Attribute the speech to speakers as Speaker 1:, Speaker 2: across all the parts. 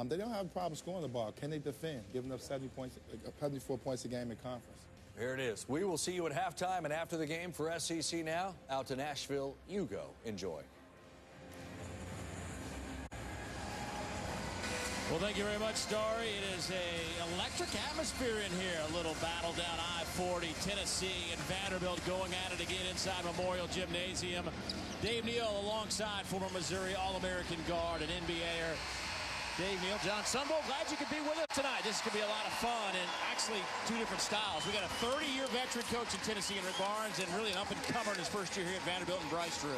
Speaker 1: They don't have a problem scoring the ball. Can they defend, giving up 74 points a game in conference?
Speaker 2: Here it is. We will see you at halftime and after the game for SEC Now. Out to Nashville, you go. Enjoy.
Speaker 3: Well, thank you very much, Starry. It is an electric atmosphere in here. A little battle down I-40, Tennessee and Vanderbilt going at it again inside Memorial Gymnasium. Dave Neal alongside former Missouri All-American guard and NBAer Dave Neal. John Sunville, glad you could be with us tonight. This is going to be a lot of fun, and actually two different styles. We got a 30-year veteran coach in Tennessee in Rick Barnes, and really an up-and-comer in his first year here at Vanderbilt and Bryce Drew.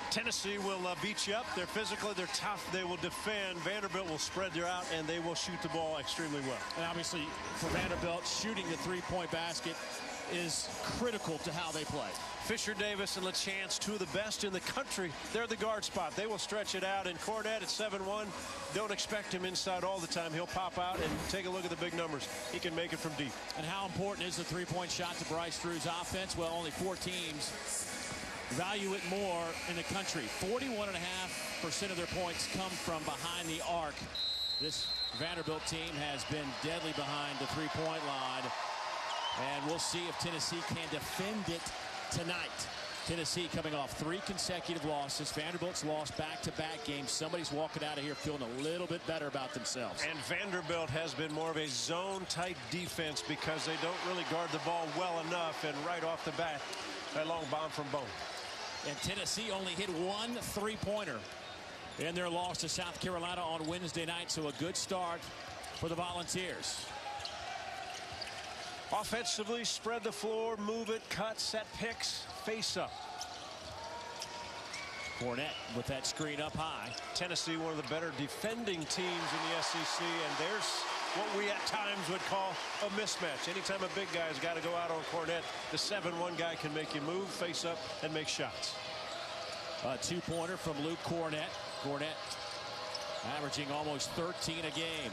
Speaker 4: Tennessee will beat you up. They're physical, they're tough, they will defend. Vanderbilt will spread you out, and they will shoot the ball extremely well.
Speaker 3: And obviously, for Vanderbilt, shooting the three-point basket is critical to how they play.
Speaker 4: Fisher Davis and LaChance, two of the best in the country. They're the guard spot. They will stretch it out. And Cornette at 7'1", don't expect him inside all the time. He'll pop out and take a look at the big numbers. He can make it from deep.
Speaker 3: And how important is the three-point shot to Bryce Drew's offense? Well, only 4 teams value it more in the country. 41.5% of their points come from behind the arc. This Vanderbilt team has been deadly behind the three-point line. And we'll see if Tennessee can defend it tonight. Tennessee coming off 3 consecutive losses. Vanderbilt's lost back-to-back games. Somebody's walking out of here feeling a little bit better about themselves.
Speaker 4: And Vanderbilt has been more of a zone-type defense because they don't really guard the ball well enough. And right off the bat, that long bomb from Bone.
Speaker 3: And Tennessee only hit 1 three-pointer in their loss to South Carolina on Wednesday night. So a good start for the Volunteers.
Speaker 4: Offensively, spread the floor, move it, cut, set picks, face up.
Speaker 3: Cornette with that screen up high.
Speaker 4: Tennessee, one of the better defending teams in the SEC, and there's what we at times would call a mismatch. Anytime a big guy's got to go out on Cornette, the 7'1" guy can make you move, face up, and make shots.
Speaker 3: A 2-pointer from Luke Cornette. Cornette averaging almost 13 a game.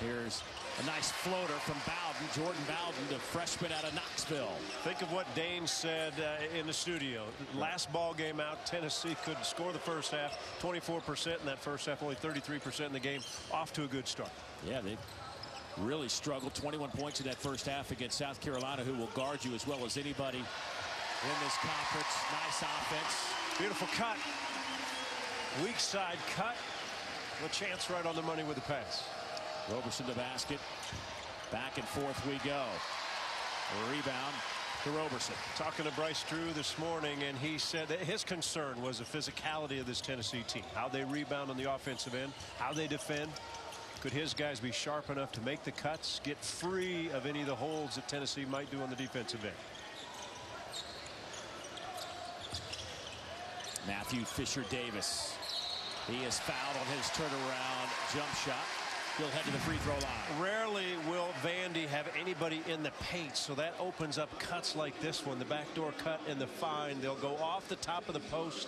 Speaker 3: Here's a nice floater from Bowden, Jordan Bowden, the freshman out of Knoxville.
Speaker 4: Think of what Dane said in the studio. Last ball game out, Tennessee could score the first half, 24% in that first half, only 33% in the game. Off to a good start.
Speaker 3: Yeah, they really struggled. 21 points in that first half against South Carolina, who will guard you as well as anybody in this conference. Nice offense.
Speaker 4: Beautiful cut. Weak side cut. LaChance right on the money with the pass.
Speaker 3: Roberson to basket. Back and forth we go. A rebound to Roberson.
Speaker 4: Talking to Bryce Drew this morning, and he said that his concern was the physicality of this Tennessee team. How they rebound on the offensive end, how they defend. Could his guys be sharp enough to make the cuts, get free of any of the holds that Tennessee might do on the defensive end?
Speaker 3: Matthew Fisher Davis. He is fouled on his turnaround jump shot. He'll head to the free throw line.
Speaker 4: Rarely will Vandy have anybody in the paint, so that opens up cuts like this one. The backdoor cut and the find. They'll go off the top of the post.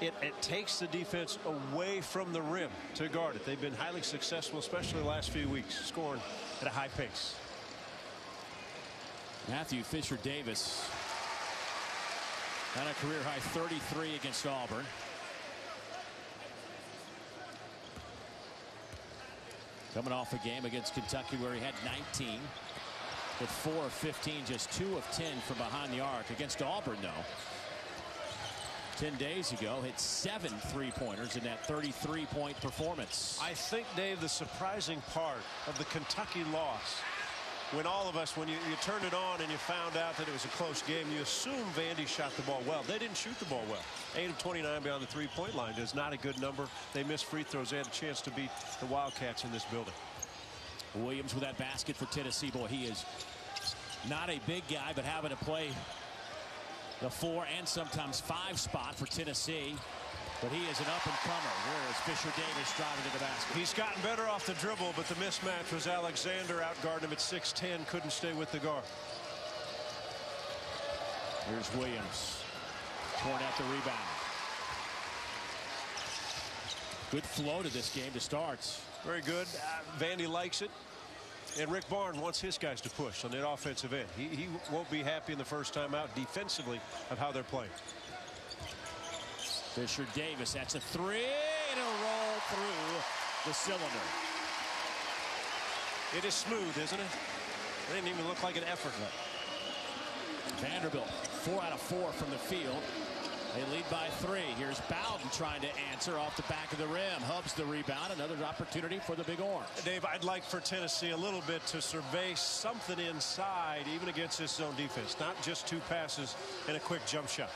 Speaker 4: It takes the defense away from the rim to guard it. They've been highly successful, especially the last few weeks, scoring at a high pace.
Speaker 3: Matthew Fisher Davis had a career high 33 against Auburn. Coming off a game against Kentucky where he had 19. With 4 of 15, just 2 of 10 from behind the arc. Against Auburn, though, 10 days ago, hit 7 three-pointers in that 33-point performance.
Speaker 4: I think, Dave, the surprising part of the Kentucky loss, when all of us, when you turned it on and you found out that it was a close game, you assume Vandy shot the ball well. They didn't shoot the ball well. 8 of 29 beyond the three-point line is not a good number. They missed free throws. They had a chance to beat the Wildcats in this building.
Speaker 3: Williams with that basket for Tennessee. Boy, he is not a big guy, but having to play the 4 and sometimes 5 spot for Tennessee. But he is an up-and-comer. Here is Fisher Davis driving to the basket.
Speaker 4: He's gotten better off the dribble, but the mismatch was Alexander outguarding him at 6'10", couldn't stay with the guard.
Speaker 3: Here's Williams. Cornette the rebound. Good flow to this game to start.
Speaker 4: Very good. Vandy likes it. And Rick Barnes wants his guys to push on that offensive end. He won't be happy in the first time out defensively of how they're playing.
Speaker 3: Fisher Davis, that's a 3, and it'll roll through the cylinder.
Speaker 4: It is smooth, isn't it? It didn't even look like an effort.
Speaker 3: Vanderbilt 4 out of 4 from the field. They lead by 3. Here's Bowden trying to answer off the back of the rim. Hubs the rebound. Another opportunity for the Big Orange.
Speaker 4: Dave, I'd like for Tennessee a little bit to survey something inside, even against this zone defense. Not just 2 passes and a quick jump shot.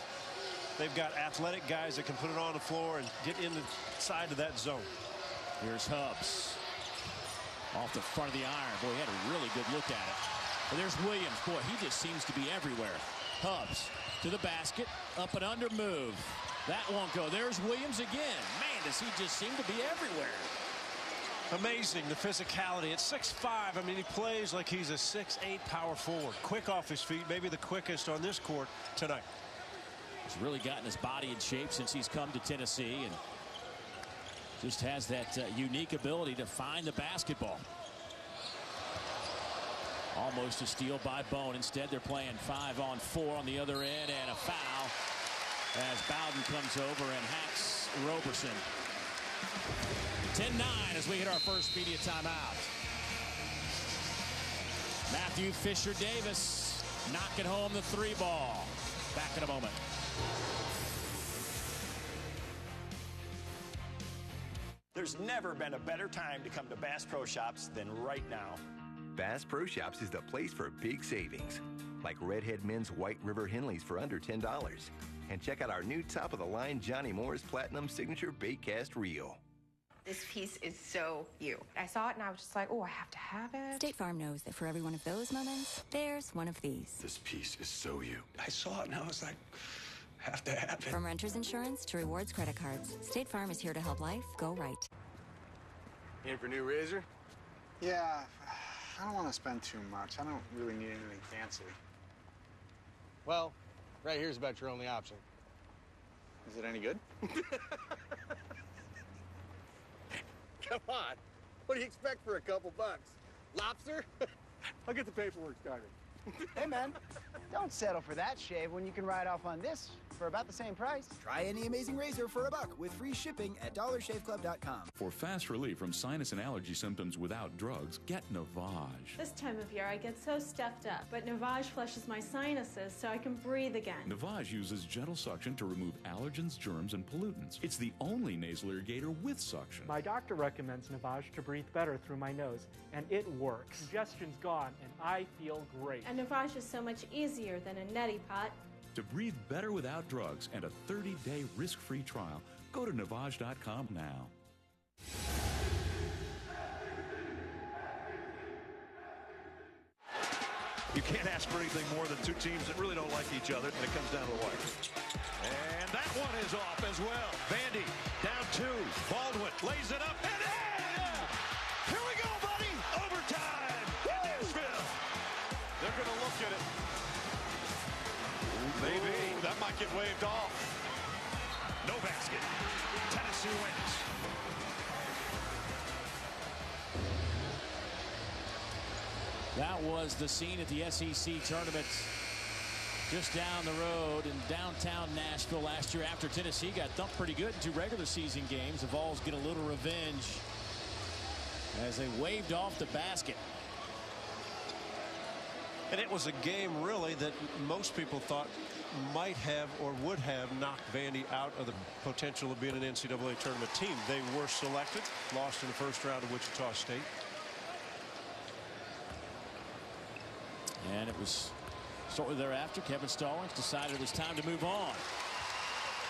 Speaker 4: They've got athletic guys that can put it on the floor and get inside of that zone.
Speaker 3: Here's Hubs. Off the front of the iron. Boy, he had a really good look at it. And there's Williams. Boy, he just seems to be everywhere. Hubs to the basket. Up and under move. That won't go. There's Williams again. Man, does he just seem to be everywhere.
Speaker 4: Amazing, the physicality. At 6'5", I mean, he plays like he's a 6'8" power forward. Quick off his feet, maybe the quickest on this court tonight.
Speaker 3: He's really gotten his body in shape since he's come to Tennessee, and just has that unique ability to find the basketball. Almost a steal by Bone. Instead, they're playing 5-on-4 on the other end, and a foul as Bowden comes over and hacks Roberson. 10-9 as we hit our first media timeout. Matthew Fisher-Davis knocking home the 3 ball. Back in a moment.
Speaker 5: There's never been a better time to come to Bass Pro Shops than right now.
Speaker 6: Bass Pro Shops is the place for big savings, like Redhead Men's White River Henleys for under $10. And check out our new top-of-the-line Johnny Moore's Platinum Signature Baitcast Reel.
Speaker 7: This piece is so you. I saw it and I was just like, oh, I have to have it.
Speaker 8: State Farm knows that for every one of those moments, there's one of these.
Speaker 9: This piece is so you.
Speaker 5: I saw it and I was like, have to have it.
Speaker 8: From renter's insurance to rewards credit cards, State Farm is here to help life go right.
Speaker 9: In for new razor?
Speaker 10: Yeah, I don't want to spend too much. I don't really need anything fancy.
Speaker 9: Well, right here's about your only option.
Speaker 10: Is it any good?
Speaker 9: Come on. What do you expect for a couple bucks? Lobster? I'll get the paperwork started.
Speaker 11: Hey, man, don't settle for that shave when you can ride off on this for about the same price.
Speaker 12: Try any amazing razor for $1 with free shipping at dollarshaveclub.com.
Speaker 13: For fast relief from sinus and allergy symptoms without drugs, get Navage.
Speaker 14: This time of year, I get so stuffed up, but Navage flushes my sinuses so I can breathe again.
Speaker 13: Navage uses gentle suction to remove allergens, germs, and pollutants. It's the only nasal irrigator with suction.
Speaker 15: My doctor recommends Navage to breathe better through my nose, and it works. Congestion's gone, and I feel great.
Speaker 14: And Navage is so much easier than a neti pot.
Speaker 13: To breathe better without drugs and a 30-day risk-free trial, go to Navage.com now.
Speaker 16: You can't ask for anything more than 2 teams that really don't like each other, and it comes down to the wire. And that one is off as well. Vandy down 2. Baldwin lays it up and in! Here we go, buddy! Overtime in Nashville. They're going to look at it. Maybe. That might get waved off. No basket. Tennessee wins.
Speaker 3: That was the scene at the SEC tournament just down the road in downtown Nashville last year after Tennessee got thumped pretty good in 2 regular season games. The Vols get a little revenge as they waved off the basket.
Speaker 4: And it was a game, really, that most people thought might have or would have knocked Vandy out of the potential of being an NCAA tournament team. They were selected, lost in the first round of Wichita State.
Speaker 3: And it was shortly thereafter, Kevin Stallings decided it was time to move on,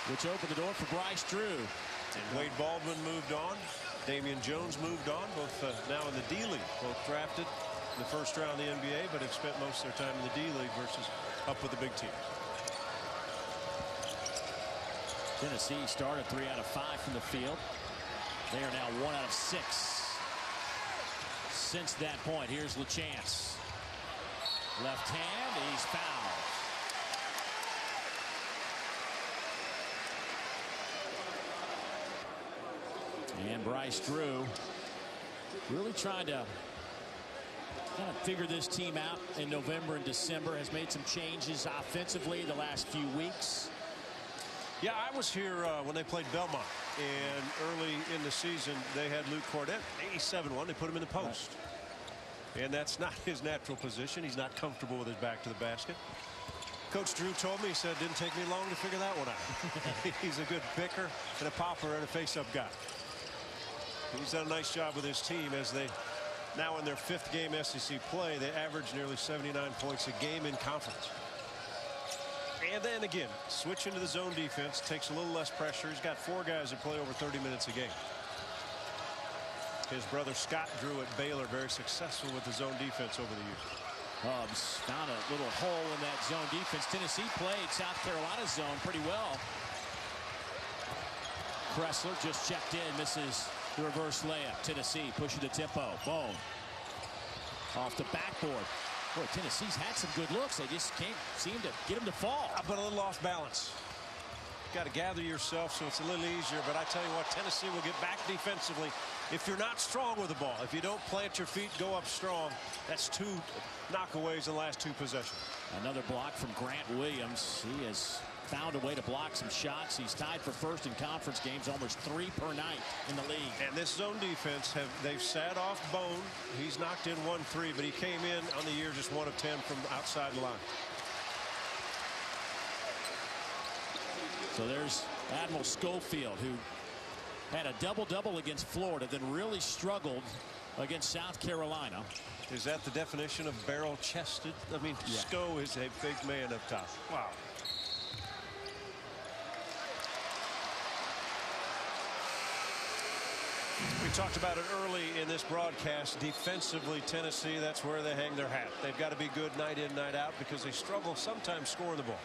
Speaker 3: which opened the door for Bryce Drew.
Speaker 4: And Wade Baldwin moved on. Damian Jones moved on, both now in the D-League, both drafted in the first round of the NBA, but have spent most of their time in the D-League versus up with the big teams.
Speaker 3: Tennessee started 3 out of 5 from the field. They are now 1 out of 6 since that point. Here's LaChance. Left hand, he's fouled. And Bryce Drew really trying to kind of figure this team out in November and December. Has made some changes offensively the last few weeks.
Speaker 4: Yeah, I was here when they played Belmont, and early in the season they had Luke Cornett, 87-1. They put him in the post. And that's not his natural position. He's not comfortable with his back to the basket. Coach Drew told me, he said, it didn't take me long to figure that one out. He's a good picker and a popper and a face-up guy. He's done a nice job with his team as they now in their 5th game SEC play. They average nearly 79 points a game in conference. And then again, switch into the zone defense, takes a little less pressure. He's got 4 guys that play over 30 minutes a game. His brother Scott Drew at Baylor, very successful with the zone defense over the years.
Speaker 3: Hubbs found a little hole in that zone defense. Tennessee played South Carolina's zone pretty well. Kressler just checked in, misses the reverse layup. Tennessee pushing the tempo. Bone off the backboard. Boy, Tennessee's had some good looks. They just can't seem to get them to fall.
Speaker 4: But a little off balance. Got to gather yourself so it's a little easier. But I tell you what, Tennessee will get back defensively if you're not strong with the ball. If you don't plant your feet, go up strong. That's 2 knockaways in the last 2 possessions.
Speaker 3: Another block from Grant Williams. He has found a way to block some shots. He's tied for first in conference games, almost 3 per night in the league.
Speaker 4: And this zone defense, they've sat off Bone. He's knocked in 1 3, but he came in on the year just 1 of 10 from outside the line.
Speaker 3: So there's Admiral Schofield, who had a double-double against Florida, then really struggled against South Carolina.
Speaker 4: Is that the definition of barrel-chested? I mean, yeah. Sco is a big man up top. Wow. We talked about it early in this broadcast. Defensively, Tennessee, that's where they hang their hat. They've got to be good night in, night out, because they struggle sometimes scoring the ball.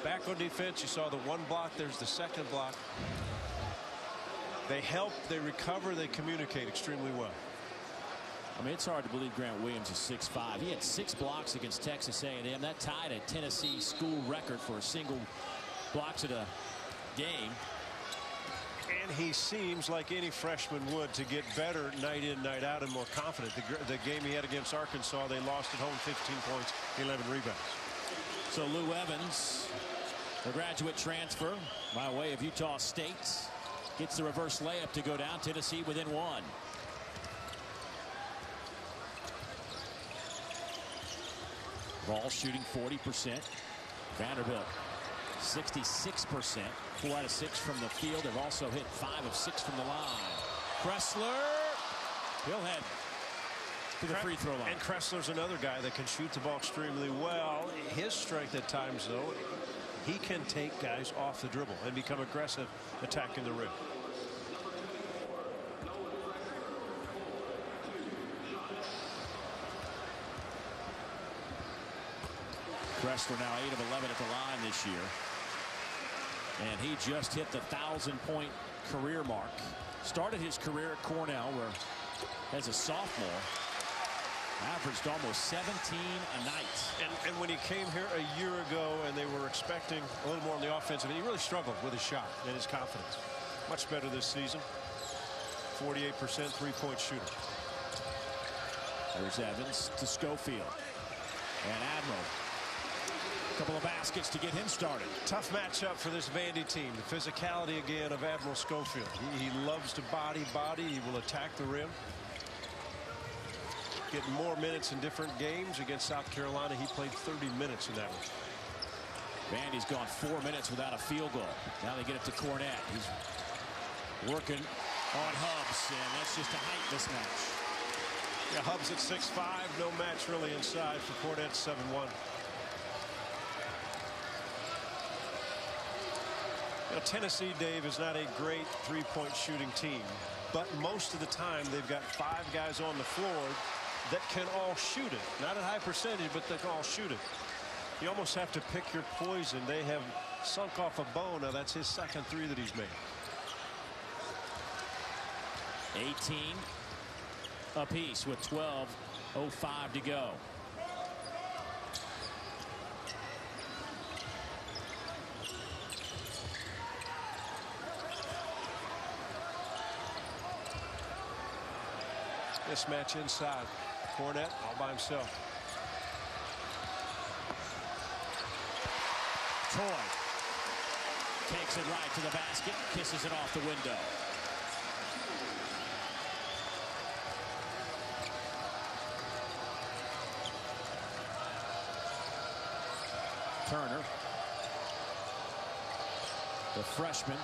Speaker 4: Back on defense, you saw the 1 block. There's the 2nd block. They help, they recover, they communicate extremely well.
Speaker 3: I mean, it's hard to believe Grant Williams is 6'5". He had 6 blocks against Texas A&M. That tied a Tennessee school record for single blocks at a game.
Speaker 4: And he seems like any freshman would to get better night in, night out, and more confident. The game he had against Arkansas, they lost at home 15 points, 11 rebounds.
Speaker 3: So Lou Evans, a graduate transfer by way of Utah State, gets the reverse layup to go down. Tennessee within 1. Ball shooting 40%. Vanderbilt 66%. 4 out of 6 from the field. They've also hit 5 of 6 from the line. Kressler, he'll head to the free throw line.
Speaker 4: And Kressler's another guy that can shoot the ball extremely well. His strength at times, though, he can take guys off the dribble and become aggressive attacking the rim.
Speaker 3: Kressler now 8 of 11 at the line this year. And he just hit the 1,000-point career mark. Started his career at Cornell, where as a sophomore averaged almost 17 a night.
Speaker 4: And when he came here a year ago and they were expecting a little more on the offensive, and he really struggled with his shot and his confidence. Much better this season. 48% three-point shooter.
Speaker 3: There's Evans to Schofield. And Admiral. A couple of baskets to get him started.
Speaker 4: Tough matchup for this Vandy team. The physicality again of Admiral Schofield. He loves to body. He will attack the rim. Getting more minutes in different games. Against South Carolina, he played 30 minutes in that one.
Speaker 3: Vandy's gone 4 minutes without a field goal. Now they get it to Cornett. He's working on Hubbs, and that's just a height mismatch.
Speaker 4: Yeah, Hubbs at 6'5", no match really inside for Cornett, 7'1". You know, Tennessee, Dave, is not a great three-point shooting team, but most of the time they've got 5 guys on the floor that can all shoot it. Not at high percentage, but they can all shoot it. You almost have to pick your poison. They have sunk off a Bone. Now that's his second 3 that he's made.
Speaker 3: 18 apiece with 12:05 to go.
Speaker 4: Mismatch inside. Cornett all by himself.
Speaker 3: Toy takes it right to the basket, kisses it off the window. Turner, the freshman,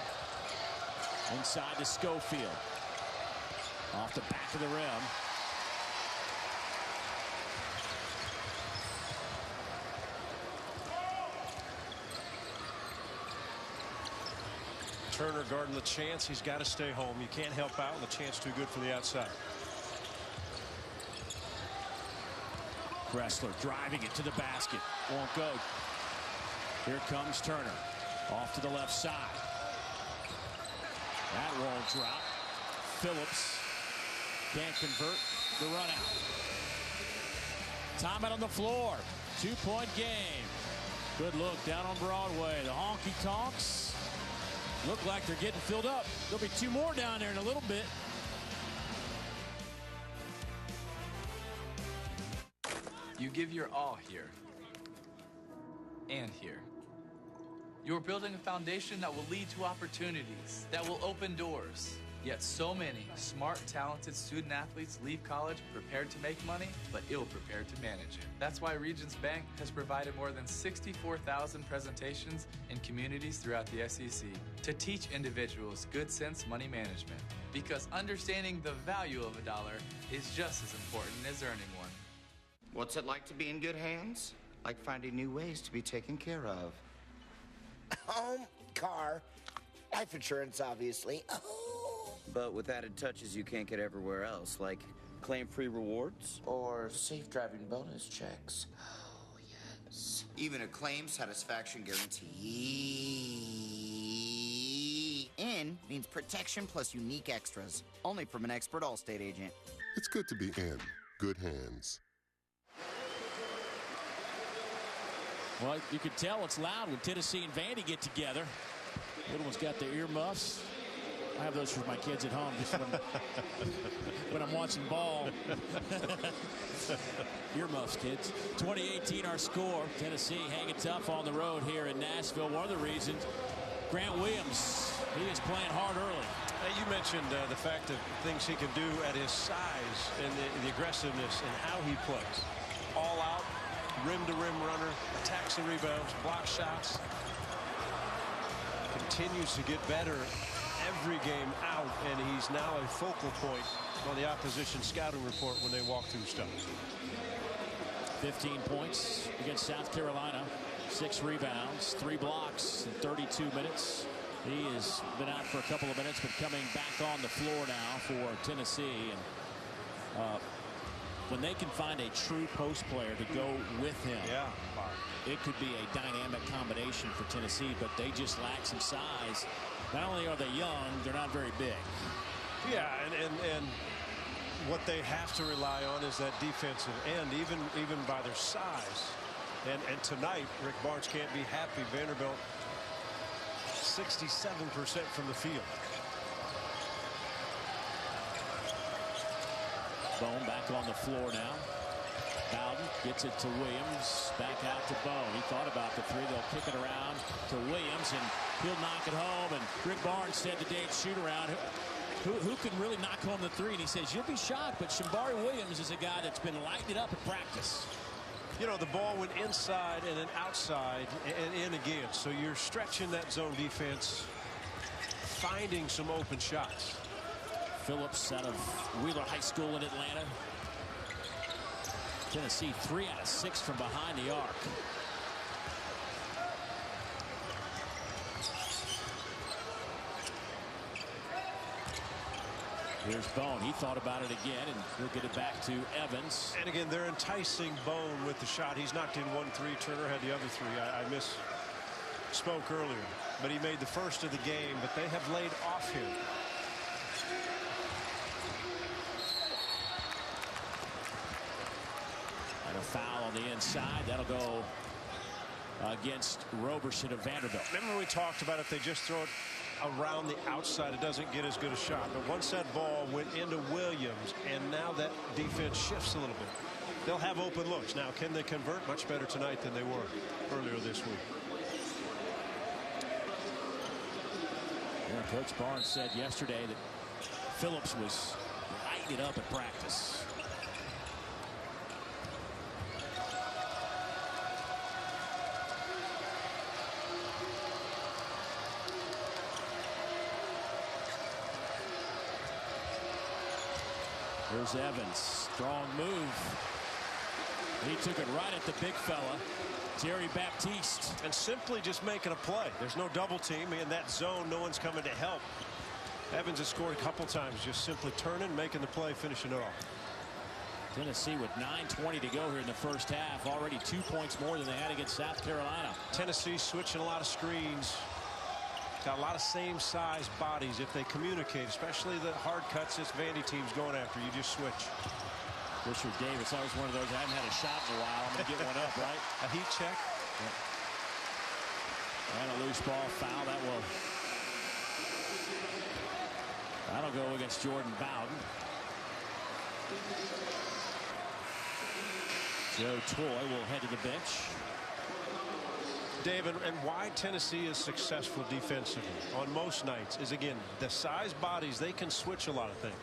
Speaker 3: inside to Schofield. Off the back of the rim.
Speaker 4: Turner guarding the chance. He's got to stay home. You can't help out, and the chance too good for the outside.
Speaker 3: Gressler driving it to the basket. Won't go. Here comes Turner. Off to the left side. That won't drop. Phillips can't convert the run out. Timeout on the floor. 2-point game. Good look down on Broadway. The honky tonks look like they're getting filled up. There'll be 2 more down there in a little bit.
Speaker 17: You give your all here and here. You're building a foundation that will lead to opportunities, that will open doors. Yet so many smart, talented student athletes leave college prepared to make money, but ill-prepared to manage it. That's why Regions Bank has provided more than 64,000 presentations in communities throughout the SEC to teach individuals good sense money management. Because understanding the value of a dollar is just as important as earning one.
Speaker 18: What's it like to be in good hands? Like finding new ways to be taken care of.
Speaker 19: Home, car, life insurance, obviously.
Speaker 18: But with added touches you can't get everywhere else, like claim-free rewards or safe driving bonus checks. Oh, yes. Even a claim satisfaction guarantee.
Speaker 19: In means protection plus unique extras. Only from an expert Allstate agent.
Speaker 20: It's good to be in good hands.
Speaker 3: Well, you can tell it's loud when Tennessee and Vandy get together. Little one's got their earmuffs. I have those for my kids at home just when I'm watching ball. Earmuffs, kids. 2018 our score. Tennessee hanging tough on the road here in Nashville. One of the reasons, Grant Williams, he is playing hard early.
Speaker 4: You mentioned the fact of things he can do at his size and the aggressiveness and how he plays. All out, rim-to-rim runner, attacks and rebounds, block shots. Continues to get better every game out, and he's now a focal point on the opposition scouting report when they walk through stuff.
Speaker 3: 15 points against South Carolina, 6 rebounds, 3 blocks in 32 minutes. He has been out for a couple of minutes, but coming back on the floor now for Tennessee. And when they can find a true post player to go with him, it could be a dynamic combination for Tennessee, but they just lack some size. Not only are they young, they're not very big.
Speaker 4: Yeah, and what they have to rely on is that defensive end, even by their size. And tonight, Rick Barnes can't be happy. Vanderbilt 67% from the field.
Speaker 3: Bone back on the floor now. Bowden gets it to Williams. Back out to Bone. He thought about the three. They'll kick it around to Williams, and he'll knock it home. And Rick Barnes said today at shoot-around, who can really knock home the three? And he says, you'll be shocked, but Shambari Williams is a guy that's been lighting it up at practice.
Speaker 4: You know, the ball went inside and then outside and in again. So you're stretching that zone defense, finding some open shots.
Speaker 3: Phillips out of Wheeler High School in Atlanta. Tennessee 3 out of 6 from behind the arc. Here's Bone. He thought about it again, and he'll get it back to Evans.
Speaker 4: And again, they're enticing Bone with the shot. He's knocked in 1 3. Turner had the other 3. I misspoke earlier. But he made the first of the game, but they have laid off him.
Speaker 3: And a foul on the inside. That'll go against Roberson of Vanderbilt.
Speaker 4: Remember we talked about if they just throw it around the outside, it doesn't get as good a shot. But once that ball went into Williams, and now that defense shifts a little bit, they'll have open looks. Now, can they convert? Much better tonight than they were earlier this week.
Speaker 3: Yeah, Coach Barnes said yesterday that Phillips was lighting it up at practice. Here's Evans. Strong move. He took it right at the big fella, Jerry Baptiste.
Speaker 4: And simply just making a play. There's no double team in that zone. No one's coming to help. Evans has scored a couple times, just simply turning, making the play, finishing it off.
Speaker 3: Tennessee with 9:20 to go here in the first half. Already 2 points more than they had against South Carolina.
Speaker 4: Tennessee switching a lot of screens. Got a lot of same size bodies. If they communicate, especially the hard cuts this Vandy team's going after, you just switch.
Speaker 3: Richard Davis, that was one of those. I haven't had a shot in a while. I'm going to get one up, right?
Speaker 4: A heat check.
Speaker 3: Yeah. And a loose ball foul. That'll go against Jordan Bowden. Joe Toy will head to the bench.
Speaker 4: David, and why Tennessee is successful defensively on most nights is, again, the size bodies. They can switch a lot of things.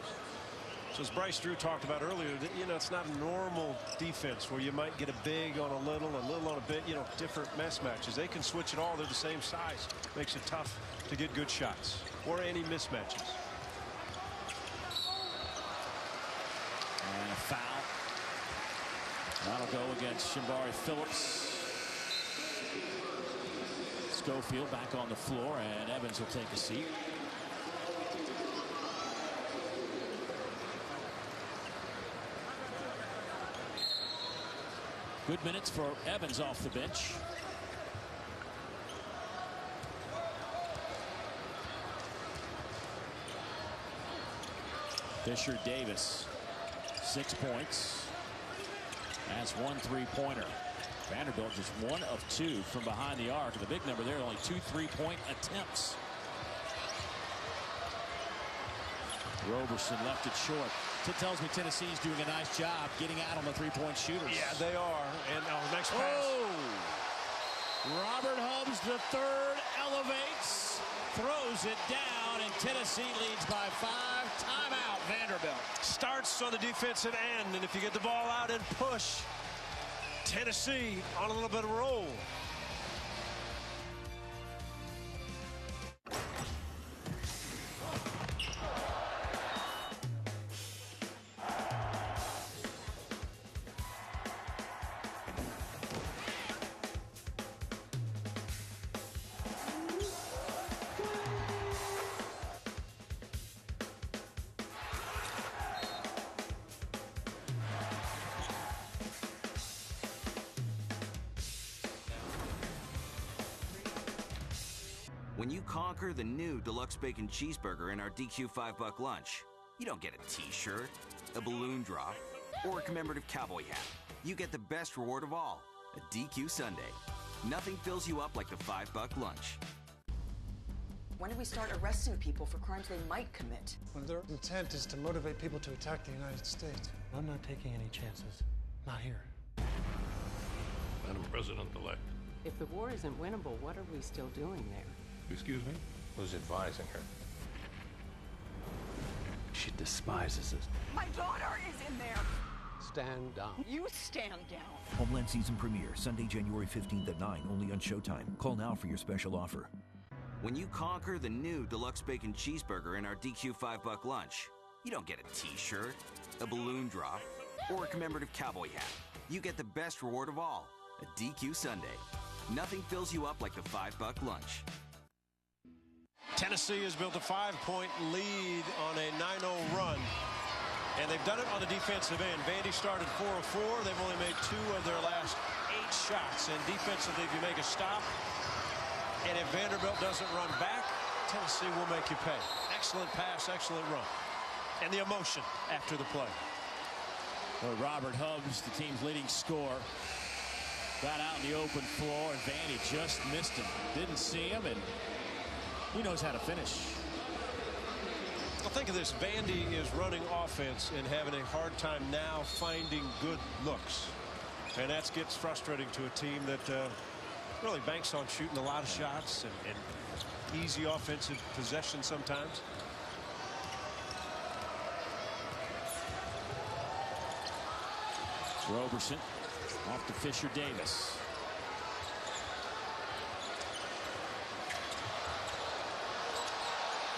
Speaker 4: So as Bryce Drew talked about earlier, it's not a normal defense where you might get a big on a little on a bit, different mismatches. They can switch it all. They're the same size. Makes it tough to get good shots or any mismatches.
Speaker 3: And a foul. That'll go against Shimbari Phillips. Schofield back on the floor, and Evans will take a seat. Good minutes for Evans off the bench. Fisher Davis, 6 points. Has 1 3-pointer. Vanderbilt just 1 of 2 from behind the arc. The big number there, only 2 3-point attempts. Roberson left it short. It tells me Tennessee's doing a nice job getting out on the 3-point shooters.
Speaker 4: Yeah, they are. And next pass.
Speaker 3: Oh! Robert Hubbs III elevates, throws it down, and Tennessee leads by 5. Timeout, Vanderbilt.
Speaker 4: Starts on the defensive end, and if you get the ball out and push, Tennessee on a little bit of a roll.
Speaker 21: When you conquer the new Deluxe Bacon Cheeseburger in our DQ $5 lunch, you don't get a t-shirt, a balloon drop, or a commemorative cowboy hat. You get the best reward of all, a DQ Sundae. Nothing fills you up like the $5 lunch.
Speaker 22: When do we start arresting people for crimes they might commit?
Speaker 23: When their intent is to motivate people to attack the United States.
Speaker 24: I'm not taking any chances. Not here.
Speaker 25: Madam President-elect.
Speaker 26: If the war isn't winnable, what are we still doing there?
Speaker 25: Excuse me?
Speaker 27: Who's advising her? She despises us.
Speaker 22: My daughter is in there.
Speaker 27: Stand down.
Speaker 22: You stand down.
Speaker 28: Homeland season premiere, Sunday, January 15th at 9, only on Showtime. Call now for your special offer.
Speaker 21: When you conquer the new Deluxe Bacon Cheeseburger in our DQ $5 lunch, you don't get a t-shirt, a balloon drop, or a commemorative cowboy hat. You get the best reward of all, a DQ Sundae. Nothing fills you up like the $5 lunch.
Speaker 4: Tennessee has built a 5-point lead on a 9-0 run, and they've done it on the defensive end. Vandy started 4 of 4. They've only made 2 of their last 8 shots. And defensively, if you make a stop, and if Vanderbilt doesn't run back, Tennessee will make you pay. Excellent pass, excellent run. And the emotion after the play.
Speaker 3: Well, Robert Hubbs, the team's leading scorer, got out in the open floor, and Vandy just missed him. Didn't see him, and he knows how to finish.
Speaker 4: Well, think of this. Vandy is running offense and having a hard time now finding good looks. And that gets frustrating to a team that really banks on shooting a lot of shots and easy offensive possession sometimes.
Speaker 3: Roberson off to Fisher Davis.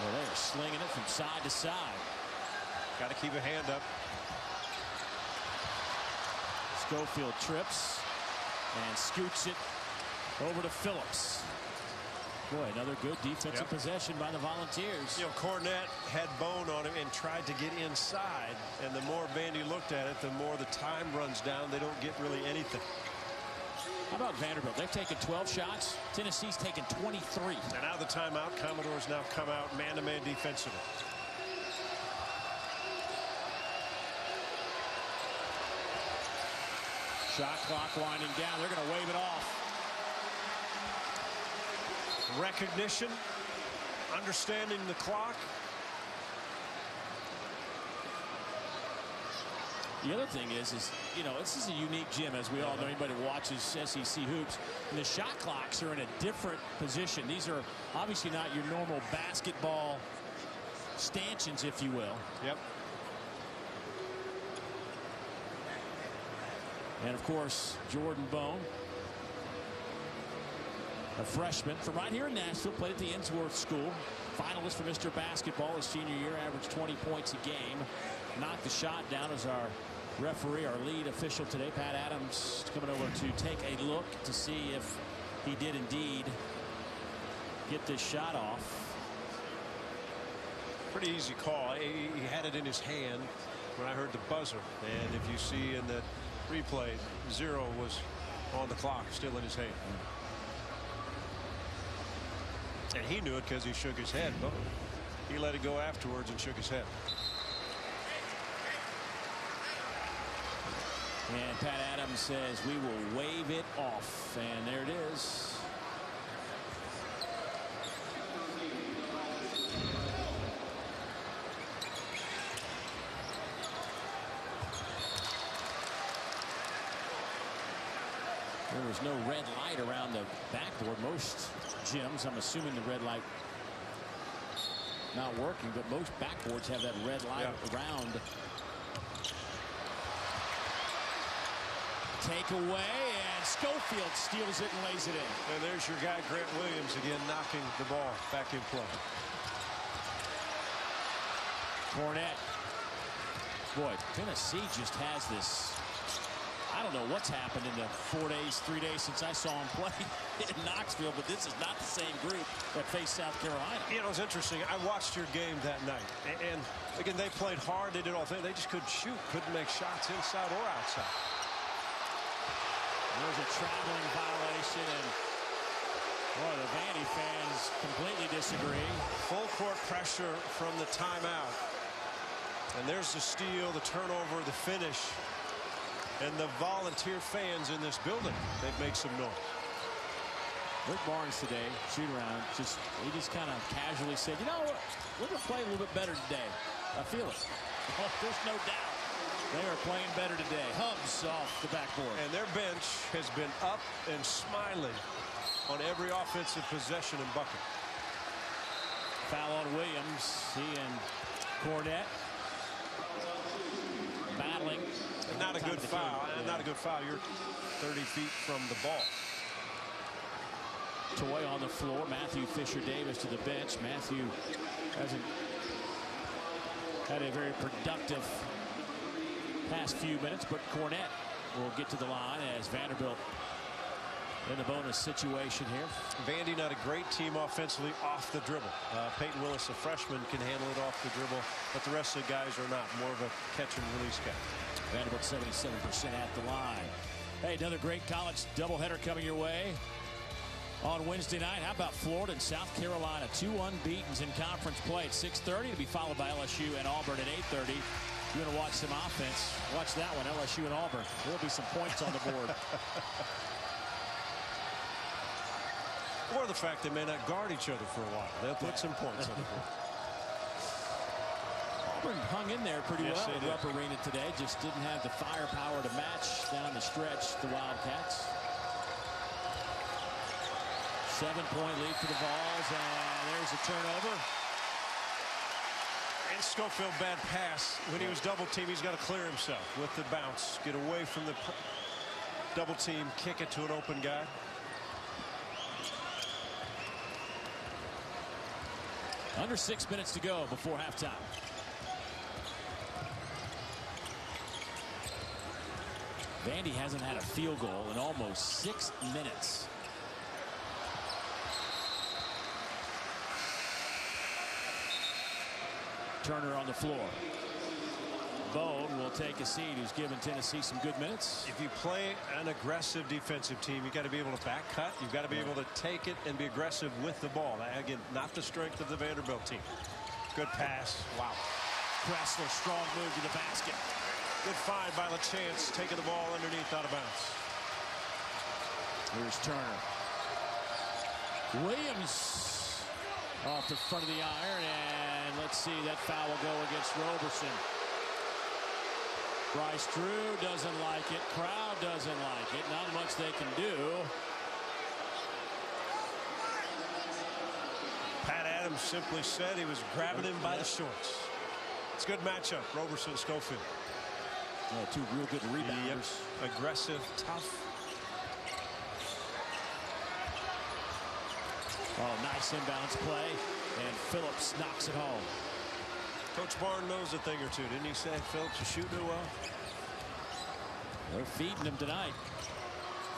Speaker 3: Well, they're slinging it from side to side.
Speaker 4: Got to keep a hand up.
Speaker 3: Schofield trips and scoots it over to Phillips. Boy, another good defensive possession by the Volunteers.
Speaker 4: You know, Cornette had bone on him and tried to get inside, and the more Vandy looked at it, the more the time runs down. They don't get really anything.
Speaker 3: How about Vanderbilt? They've taken 12 shots. Tennessee's taken 23.
Speaker 4: And out of the timeout, Commodores now come out man-to-man defensively.
Speaker 3: Shot clock winding down. They're going to wave it off.
Speaker 4: Recognition, understanding the clock.
Speaker 3: The other thing is, you know, this is a unique gym, as we all know. Anybody who watches SEC hoops, and the shot clocks are in a different position. These are obviously not your normal basketball stanchions, if you will.
Speaker 4: Yep.
Speaker 3: And of course, Jordan Bone, a freshman from right here in Nashville, played at the Innsworth School. Finalist for Mr. Basketball his senior year, averaged 20 points a game. Knocked the shot down as our referee, our lead official today, Pat Adams, coming over to take a look to see if he did indeed get this shot off.
Speaker 4: Pretty easy call. He had it in his hand when I heard the buzzer. And if you see in the replay, 0 was on the clock, still in his hand. And he knew it because he shook his head, but he let it go afterwards and shook his head.
Speaker 3: And Pat Adams says we will wave it off, and there it is. There was no red light around the backboard. Most gyms, I'm assuming the red light not working, but most backboards have that red light around. Take away, and Schofield steals it and lays it in.
Speaker 4: And there's your guy, Grant Williams, again knocking the ball back in play.
Speaker 3: Cornette. Boy, Tennessee just has this. I don't know what's happened in the 3 days since I saw him play in Knoxville, but this is not the same group that faced South Carolina.
Speaker 4: You know, it's interesting. I watched your game that night, and again, they played hard. They did all things. They just couldn't shoot, couldn't make shots inside or outside.
Speaker 3: There's a traveling violation, and boy, the Vandy fans completely disagree.
Speaker 4: Full court pressure from the timeout. And there's the steal, the turnover, the finish. And the Volunteer fans in this building, they've made some noise.
Speaker 3: Rick Barnes today, shoot around, he just kind of casually said, you know what, we're going to play a little bit better today. I feel it. Oh, there's no doubt. They are playing better today. Hubs off the backboard.
Speaker 4: And their bench has been up and smiling on every offensive possession and bucket.
Speaker 3: Foul on Williams. He and Cornette battling.
Speaker 4: Not a good foul. Not a good foul. You're 30 feet from the ball.
Speaker 3: Toy on the floor. Matthew Fisher Davis to the bench. Matthew hasn't had a very productive past few minutes, but Cornette will get to the line as Vanderbilt in the bonus situation here.
Speaker 4: Vandy not a great team offensively off the dribble. Peyton Willis, a freshman, can handle it off the dribble, but the rest of the guys are not. More of a catch and release guy.
Speaker 3: Vanderbilt 77% at the line. Hey, another great college doubleheader coming your way on Wednesday night. How about Florida and South Carolina? 2 unbeatens in conference play at 6:30 to be followed by LSU and Auburn at 8:30. You want to watch some offense? Watch that one, LSU and Auburn. There'll be some points on the board.
Speaker 4: Or the fact they may not guard each other for a while. They'll put some points on the board.
Speaker 3: Auburn hung in there pretty
Speaker 4: Yes,
Speaker 3: well in Rupp Arena today. Just didn't have the firepower to match down the stretch the Wildcats. 7-point lead for the Vols, and there's a turnover.
Speaker 4: And Schofield, bad pass. When he was double teamed, he's got to clear himself with the bounce. Get away from the double team, kick it to an open guy.
Speaker 3: Under 6 minutes to go before halftime. Vandy hasn't had a field goal in almost 6 minutes. Turner on the floor. Bone will take a seat, who's given Tennessee some good minutes.
Speaker 4: If you play an aggressive defensive team, you've got to be able to back cut. You've got to be able to take it and be aggressive with the ball. Again, not the strength of the Vanderbilt team. Good pass. Wow.
Speaker 3: Kressler, strong move to the basket.
Speaker 4: Good find by LaChance, taking the ball underneath out of bounds.
Speaker 3: Here's Turner. Williams off the front of the iron, and let's see, that foul will go against Roberson. Bryce Drew doesn't like it. Crowd doesn't like it. Not much they can do.
Speaker 4: Pat Adams simply said he was grabbing him by the shorts. It's a good matchup, Roberson, Schofield.
Speaker 3: Two real good rebounders.
Speaker 4: Yep. Aggressive, tough.
Speaker 3: Oh, nice inbounds play, and Phillips knocks it home.
Speaker 4: Coach Barnes knows a thing or two, didn't he say? Phillips is shooting it well.
Speaker 3: They're feeding him tonight.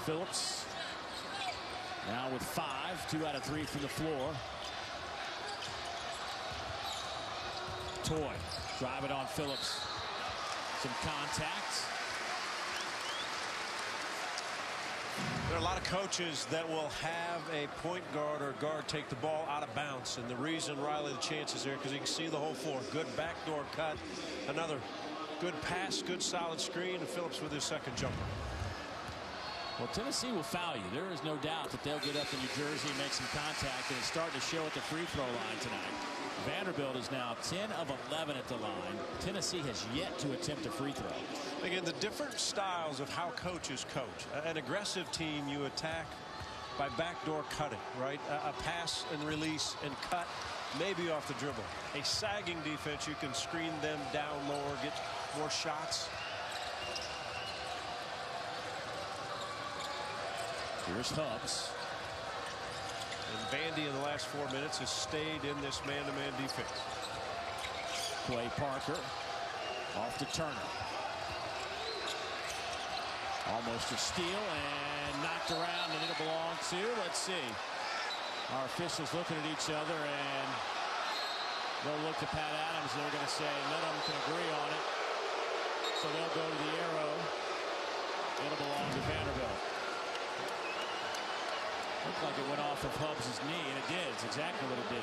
Speaker 3: Phillips now with 5, 2 out of 3 from the floor. Toy, drive it on Phillips. Some contact.
Speaker 4: There are a lot of coaches that will have a point guard or guard take the ball out of bounds, and the reason Riley LaChance is there because he can see the whole floor. Good backdoor cut, another good pass, good solid screen, and Phillips with his second jumper.
Speaker 3: Well, Tennessee will foul you. There is no doubt that they'll get up in New Jersey and make some contact, and it's starting to show at the free throw line tonight. Vanderbilt is now 10 of 11 at the line. Tennessee has yet to attempt a free throw.
Speaker 4: Again, the different styles of how coaches coach. An aggressive team, you attack by backdoor cutting, right? A pass and release and cut, maybe off the dribble. A sagging defense, you can screen them down lower, get more shots.
Speaker 3: Here's Hubbs.
Speaker 4: And Vandy in the last 4 minutes has stayed in this man-to-man defense.
Speaker 3: Clay Parker off to Turner. Almost a steal and knocked around, and it'll belong to, let's see. Our officials looking at each other, and they'll look to Pat Adams, and they're going to say none of them can agree on it. So they'll go to the arrow. It'll belong to Vanderbilt. Looked like it went off of Hubbs' knee, and it did. It's exactly what it did.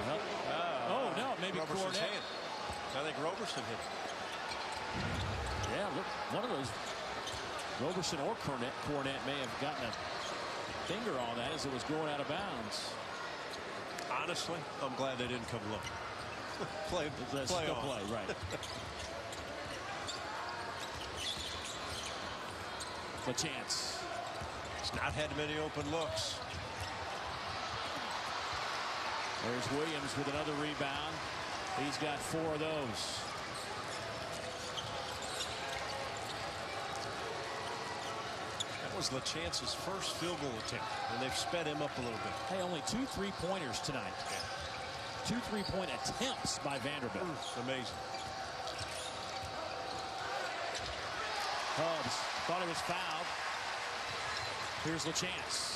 Speaker 3: Oh, no, maybe
Speaker 4: Roberson's
Speaker 3: Cornette.
Speaker 4: hand. I think Roberson hit it.
Speaker 3: Yeah, look, one of those, Roberson or Cornette may have gotten a finger on that as it was going out of bounds.
Speaker 4: Honestly, I'm glad they didn't come look. play on.
Speaker 3: Right. LaChance.
Speaker 4: He's not had many open looks.
Speaker 3: There's Williams with another rebound. He's got 4 of those.
Speaker 4: That was LaChance's first field goal attempt, and they've sped him up a little bit.
Speaker 3: Hey, only 2 3-pointers tonight. 2 3-point attempts by Vanderbilt.
Speaker 4: Amazing.
Speaker 3: Hubbs thought he was fouled. Here's LaChance.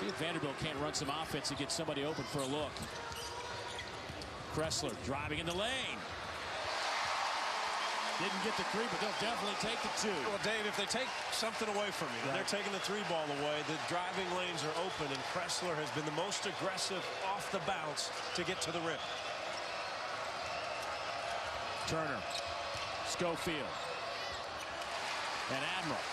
Speaker 3: See if Vanderbilt can't run some offense and get somebody open for a look. Kressler driving in the lane. Didn't get the 3, but they'll definitely take the 2.
Speaker 4: Well, Dave, if they take something away from you, they're taking the 3 ball away. The driving lanes are open, and Kressler has been the most aggressive off the bounce to get to the rim.
Speaker 3: Turner, Schofield, and Admiral.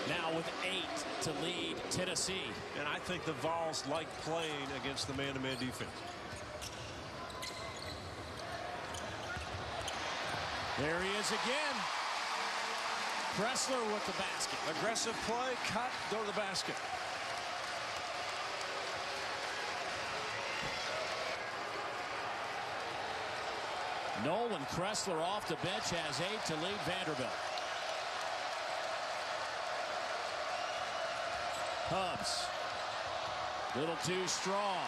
Speaker 3: Now with 8 to lead Tennessee.
Speaker 4: And I think the Vols like playing against the man-to-man defense.
Speaker 3: There he is again. Kressler with the basket.
Speaker 4: Aggressive play, cut, go to the basket.
Speaker 3: Nolan Kressler off the bench has 8 to lead Vanderbilt. Hubs. Little too strong.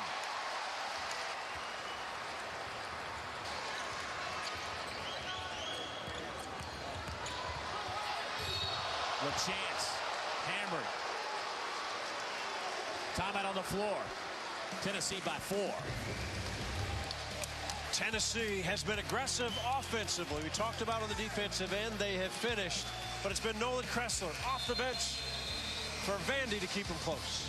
Speaker 3: LaChance. Hammered. Timeout on the floor. Tennessee by 4.
Speaker 4: Tennessee has been aggressive offensively. We talked about on the defensive end. They have finished. But it's been Nolan Kressler off the bench for Vandy to keep him close.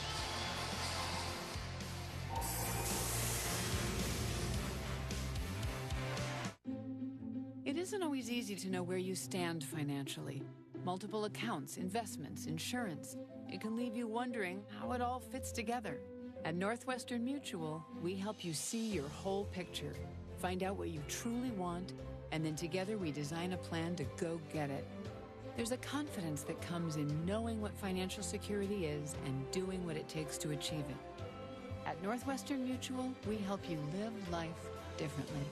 Speaker 1: It isn't always easy to know where you stand financially. Multiple accounts, investments, insurance. It can leave you wondering how it all fits together. At Northwestern Mutual, we help you see your whole picture, find out what you truly want, and then together we design a plan to go get it. There's a confidence that comes in knowing what financial security is and doing what it takes to achieve it. At Northwestern Mutual, we help you live life differently.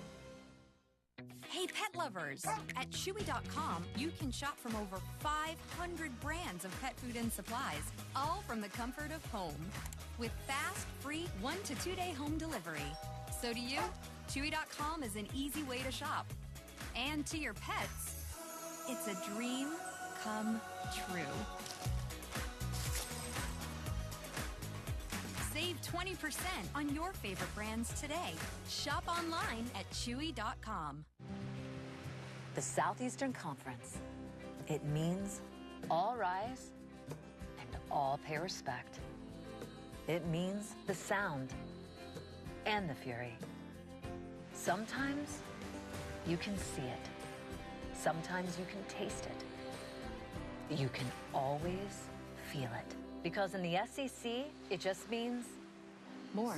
Speaker 2: Hey, pet lovers! At Chewy.com, you can shop from over 500 brands of pet food and supplies, all from the comfort of home. With fast, free 1 to 2 day home delivery. So do you? Chewy.com is an easy way to shop. And to your pets, it's a dream come true. Save 20% on your favorite brands today. Shop online at Chewy.com.
Speaker 5: The Southeastern Conference. It means all rise and all pay respect. It means the sound and the fury. Sometimes you can see it. Sometimes you can taste it. You can always feel it. Because in the SEC, it just means more.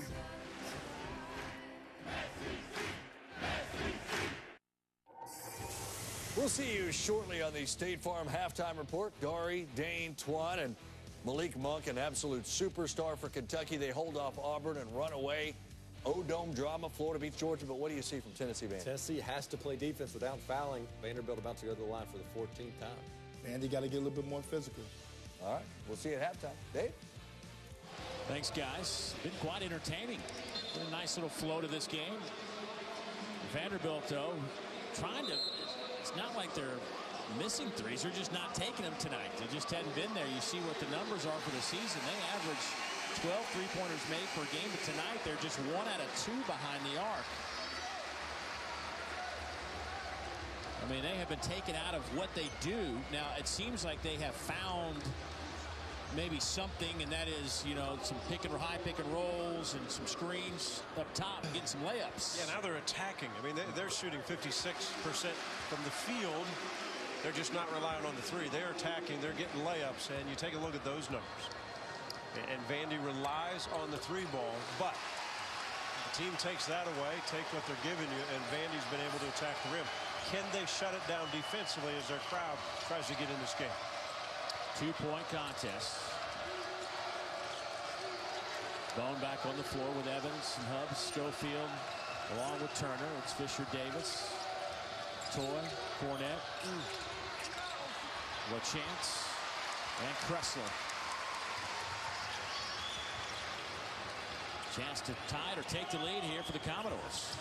Speaker 6: We'll see you shortly on the State Farm Halftime Report. Dari, Dane, Twan, and Malik Monk, an absolute superstar for Kentucky. They hold off Auburn and run away. O-Dome drama. Florida beats Georgia. But what do you see from Tennessee, Vandy?
Speaker 7: Tennessee has to play defense without fouling. Vanderbilt about to go to the line for the 14th time.
Speaker 8: Vandy got to get a little bit more physical.
Speaker 6: All right. We'll see you at halftime. Dave?
Speaker 3: Thanks, guys. Been quite entertaining. Been a nice little flow to this game. Vanderbilt, though, trying to... It's not like they're missing threes. They're just not taking them tonight. They just hadn't been there. You see what the numbers are for the season. They average 12 three-pointers made per game, but tonight they're just 1 out of 2 behind the arc. I mean, they have been taken out of what they do. Now, it seems like they have found maybe something, and that is, you know, some high pick and rolls and some screens up top and getting some layups.
Speaker 4: Yeah, now they're attacking. I mean, they're shooting 56% from the field. They're just not relying on the three. They're attacking. They're getting layups, and you take a look at those numbers. And Vandy relies on the three ball, but the team takes that away, take what they're giving you, and Vandy's been able to attack the rim. Can they shut it down defensively as their crowd tries to get in this game?
Speaker 3: 2-point contest. Bone back on the floor with Evans and Hubs, Schofield, along with Turner. It's Fisher Davis, Toy, Cornette, LaChance, and Kressler. Chance to tie it or take the lead here for the Commodores.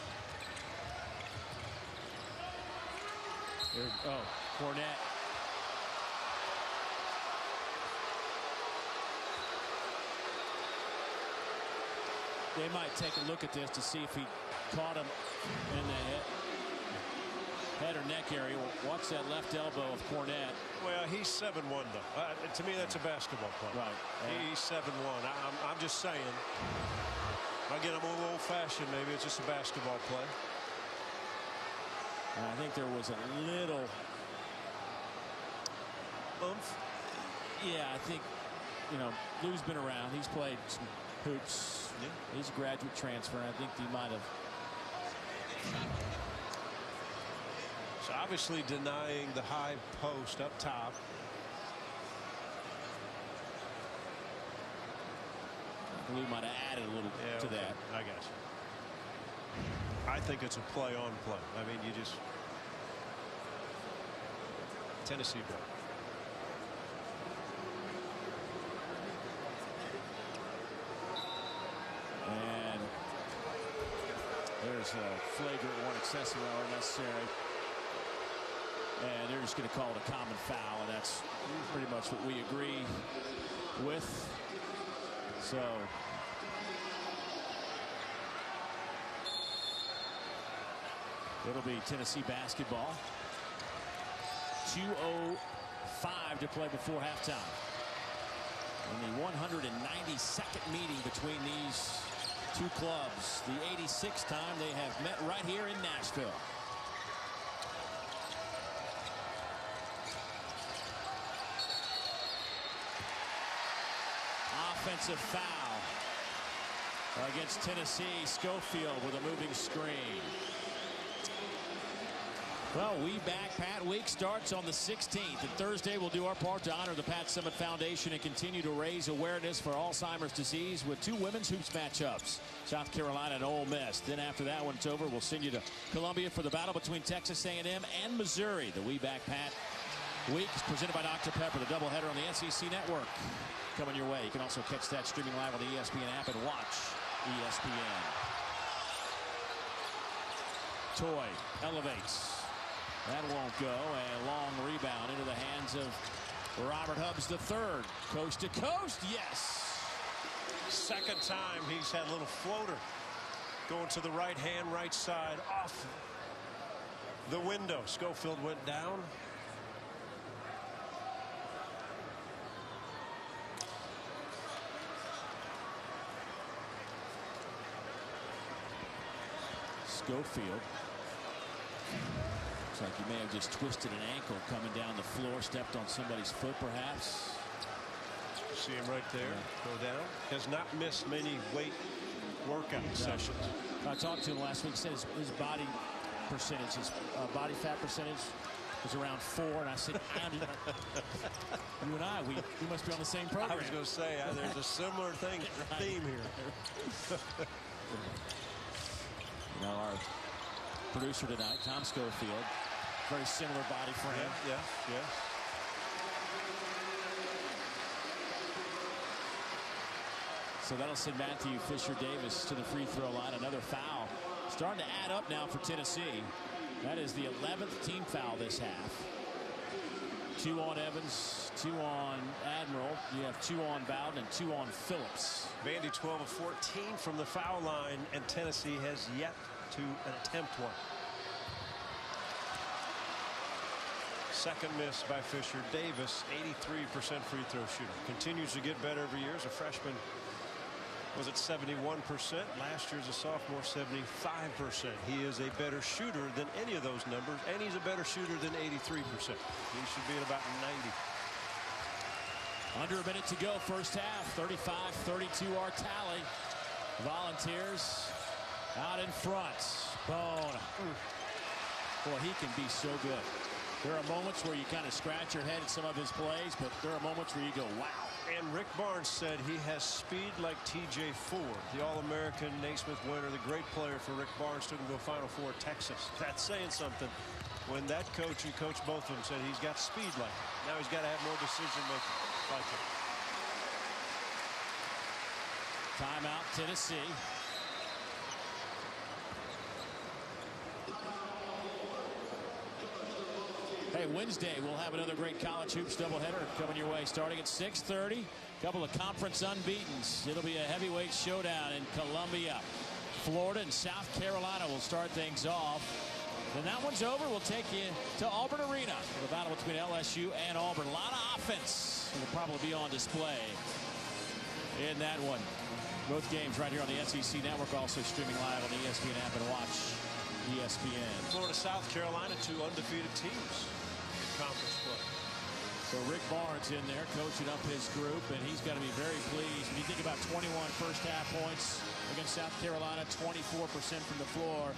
Speaker 3: Here, Cornette. They might take a look at this to see if he caught him in the head or neck area. Watch that left elbow of Cornette.
Speaker 4: Well, he's 7'1", though. To me, that's a basketball play.
Speaker 3: Right. Yeah.
Speaker 4: He's 7'1". I'm just saying. Again, I'm a little old-fashioned. Maybe it's just a basketball play.
Speaker 3: And I think there was a little
Speaker 4: oomph.
Speaker 3: Yeah, I think, you know, Lou's been around. He's played some hoops. Yeah. He's a graduate transfer. I think he might have.
Speaker 4: So obviously denying the high post up top.
Speaker 3: Lou might have added a little to that.
Speaker 4: I got you. I think it's a play on play. I mean, you just Tennessee ball.
Speaker 3: And there's a flagrant one, excessive or unnecessary. And they're just going to call it a common foul, and that's pretty much what we agree with. So it'll be Tennessee basketball. 2:05 to play before halftime. In the 192nd meeting between these two clubs, the 86th time they have met right here in Nashville. Offensive foul against Tennessee. Schofield with a moving screen. Well, We Back Pat Week starts on the 16th, and Thursday we'll do our part to honor the Pat Summitt Foundation and continue to raise awareness for Alzheimer's disease with two women's hoops matchups, South Carolina and Ole Miss. Then after that one's over, we'll send you to Columbia for the battle between Texas A&M and Missouri. The We Back Pat Week is presented by Dr. Pepper, the doubleheader on the SEC Network. Coming your way. You can also catch that streaming live on the ESPN app and watch ESPN. Toy elevates. That won't go. A long rebound into the hands of Robert Hubbs III. Coast to coast, yes.
Speaker 4: Second time he's had a little floater going to the right hand, right side, off the window. Schofield went down.
Speaker 3: Schofield. Looks like he may have just twisted an ankle coming down the floor, stepped on somebody's foot perhaps.
Speaker 4: See him right there, go down. Has not missed many weight workout sessions.
Speaker 3: I talked to him last week. He said his body percentage, his body fat percentage was around 4, and I said, you and I, we must be on the same program.
Speaker 4: I was going to say, there's a similar thing, theme here.
Speaker 3: You know, our producer tonight, Tom Schofield, very similar body frame.
Speaker 4: Yeah.
Speaker 3: So that'll send Matthew Fisher-Davis to the free throw line. Another foul. Starting to add up now for Tennessee. That is the 11th team foul this half. 2 on Evans, 2 on Admiral. You have 2 on Bowden and 2 on Phillips.
Speaker 4: Vandy 12 of 14 from the foul line, and Tennessee has yet to attempt one. Second miss by Fisher-Davis, 83% free throw shooter. Continues to get better every year. As a freshman, was at 71%. Last year as a sophomore, 75%. He is a better shooter than any of those numbers, and he's a better shooter than 83%. He should be at about 90.
Speaker 3: Under a minute to go, first half. 35-32 our tally. Volunteers out in front. Bone. Boy, he can be so good. There are moments where you kind of scratch your head at some of his plays, but there are moments where you go, wow.
Speaker 4: And Rick Barnes said he has speed like TJ Ford, the All-American Naismith winner, the great player for Rick Barnes, took him to a Final Four at Texas. That's saying something. When that coach and coach both of them said he's got speed like him. Now he's got to have more decision making like him.
Speaker 3: Timeout, Tennessee. Hey, Wednesday we'll have another great college hoops doubleheader coming your way starting at 6:30. A couple of conference unbeatens. It'll be a heavyweight showdown in Columbia. Florida and South Carolina will start things off. Then that one's over. We'll take you to Auburn Arena for the battle between LSU and Auburn. A lot of offense will probably be on display in that one. Both games right here on the SEC Network, also streaming live on the ESPN app, and watch ESPN.
Speaker 4: Florida, South Carolina, 2 undefeated teams in conference play.
Speaker 3: So Rick Barnes in there coaching up his group, and he's got to be very pleased. When you think about 21 first half points against South Carolina, 24% from the floor.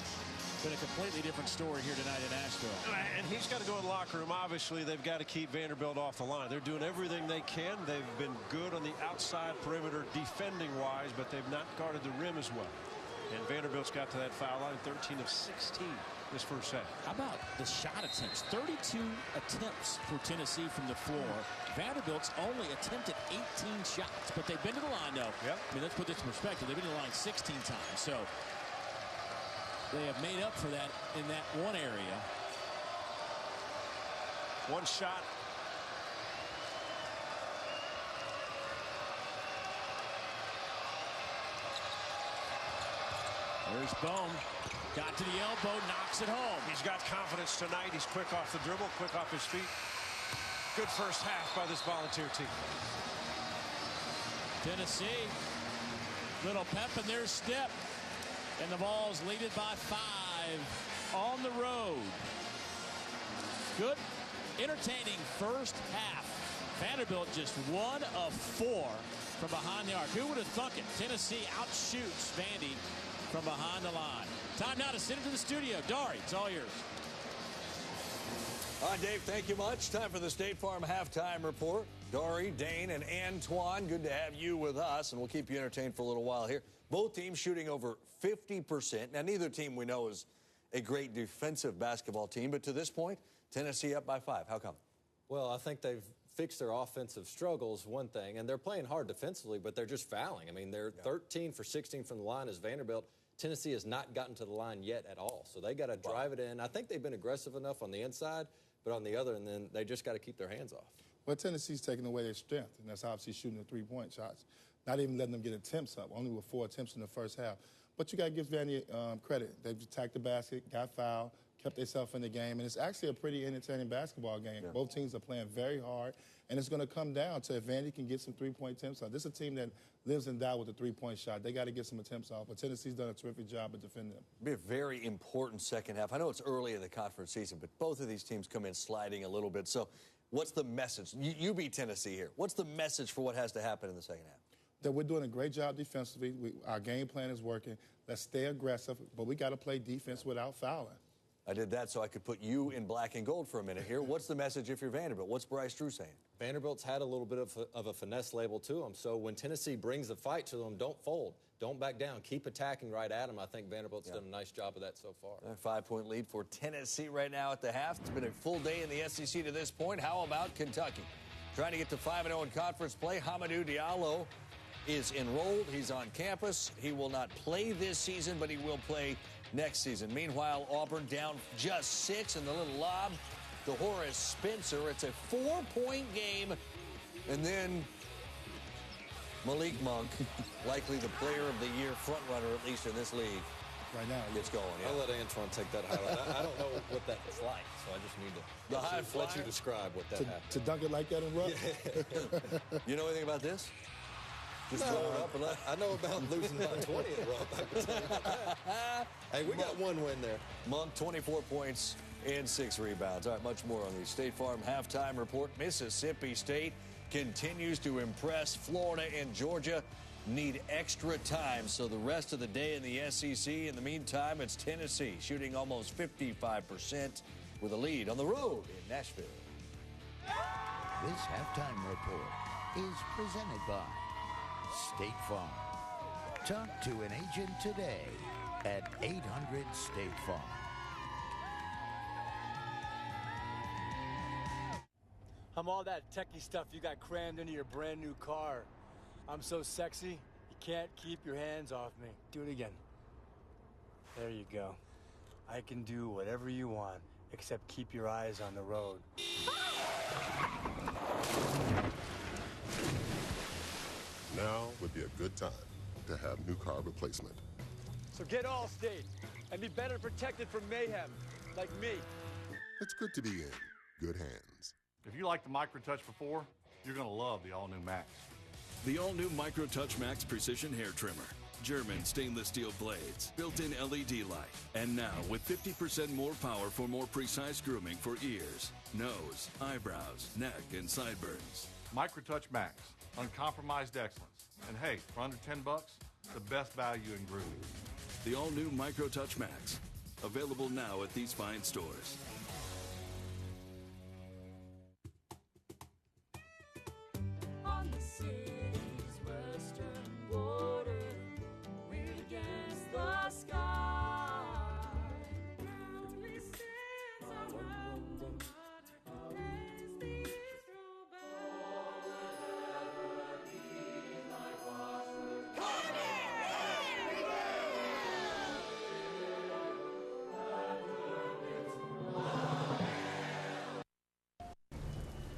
Speaker 3: Been a completely different story here tonight in Nashville.
Speaker 4: And he's got to go in the locker room. Obviously, they've got to keep Vanderbilt off the line. They're doing everything they can. They've been good on the outside perimeter defending-wise, but they've not guarded the rim as well. And Vanderbilt's got to that foul line 13 of 16 this first half.
Speaker 3: How about the shot attempts? 32 attempts for Tennessee from the floor. Vanderbilt's only attempted 18 shots, but they've been to the line, though.
Speaker 4: Yep.
Speaker 3: I mean, let's put this in perspective. They've been to the line 16 times, so they have made up for that in that one area.
Speaker 4: One shot.
Speaker 3: There's Bohm. Got to the elbow, knocks it home.
Speaker 4: He's got confidence tonight. He's quick off the dribble, quick off his feet. Good first half by this Volunteer team.
Speaker 3: Tennessee, little pep in their step. And the Vols lead it by 5 on the road. Good, entertaining first half. Vanderbilt just 1 of 4 from behind the arc. Who would have thunk it? Tennessee outshoots Vandy from behind the line. Time now to send it to the studio. Dari, it's all yours.
Speaker 6: All right, Dave, thank you much. Time for the State Farm Halftime Report. Dari, Dane, and Antoine, good to have you with us, and we'll keep you entertained for a little while here. Both teams shooting over 50%. Now, neither team we know is a great defensive basketball team, but to this point, Tennessee up by 5. How come?
Speaker 7: Well, I think they've fixed their offensive struggles, one thing, and they're playing hard defensively, but they're just fouling. I mean, they're 13 for 16 from the line as Vanderbilt. Tennessee has not gotten to the line yet at all, so they got to drive it in. I think they've been aggressive enough on the inside, but on the other, and then they just got to keep their hands off.
Speaker 8: Well, Tennessee's taking away their strength, and that's obviously shooting the three-point shots. Not even letting them get attempts up, only with 4 attempts in the first half. But you got to give Vandy credit. They've attacked the basket, got fouled, kept themselves in the game, and it's actually a pretty entertaining basketball game. Yeah. Both teams are playing very hard, and it's going to come down to if Vandy can get some three-point attempts off. This is a team that lives and dies with a three-point shot. They got to get some attempts off, but Tennessee's done a terrific job at defending them.
Speaker 6: It'll be a very important second half. I know it's early in the conference season, but both of these teams come in sliding a little bit. So what's the message? You beat Tennessee here. What's the message for what has to happen in the second half?
Speaker 8: That we're doing a great job defensively. Our game plan is working. Let's stay aggressive, but we got to play defense without fouling.
Speaker 6: I did that so I could put you in black and gold for a minute here. What's the message if you're Vanderbilt? What's Bryce Drew saying?
Speaker 7: Vanderbilt's had a little bit of a finesse label to them, so when Tennessee brings the fight to them, don't fold. Don't back down. Keep attacking right at them. I think Vanderbilt's done a nice job of that so far.
Speaker 6: A 5-point lead for Tennessee right now at the half. It's been a full day in the SEC to this point. How about Kentucky? Trying to get to 5-0 in conference play. Hamidou Diallo is enrolled. He's on campus. He will not play this season, but he will play next season. Meanwhile, Auburn down just 6 in the little lob to Horace Spencer. It's a 4-point game. And then Malik Monk, likely the player of the year frontrunner, at least in this league.
Speaker 8: Right now,
Speaker 6: gets going. Yeah.
Speaker 7: I'll let Antoine take that highlight. I don't know what that was like, so I just need to let you describe what that happened.
Speaker 8: To dunk it like that in rough?
Speaker 7: Yeah.
Speaker 6: You know anything about this? Just throw it up and let...
Speaker 7: I know about losing by 20 at rough. I can tell you about that. Hey, we got one win there.
Speaker 6: Monk, 24 points and 6 rebounds. All right, much more on the State Farm Halftime Report. Mississippi State continues to impress. Florida and Georgia need extra time, so the rest of the day in the SEC. In the meantime, it's Tennessee shooting almost 55% with a lead on the road in Nashville.
Speaker 9: This halftime report is presented by State Farm. Talk to an agent today at 800 State Farm.
Speaker 10: I'm all that techie stuff you got crammed into your brand new car. I'm so sexy, you can't keep your hands off me. Do it again. There you go. I can do whatever you want, except keep your eyes on the road.
Speaker 20: Now would be a good time to have new car replacement.
Speaker 10: So get Allstate and be better protected from mayhem, like me.
Speaker 20: It's good to be in good hands.
Speaker 11: If you like the MicroTouch before, you're going to love the all-new Max.
Speaker 12: The all-new MicroTouch Max Precision Hair Trimmer. German stainless steel blades, built-in LED light, and now with 50% more power for more precise grooming for ears, nose, eyebrows, neck, and sideburns.
Speaker 11: MicroTouch Max, uncompromised excellence. And hey, for under $10, the best value in grooming.
Speaker 12: The all-new MicroTouch Max, available now at these fine stores.
Speaker 13: On the city's western border, we're against the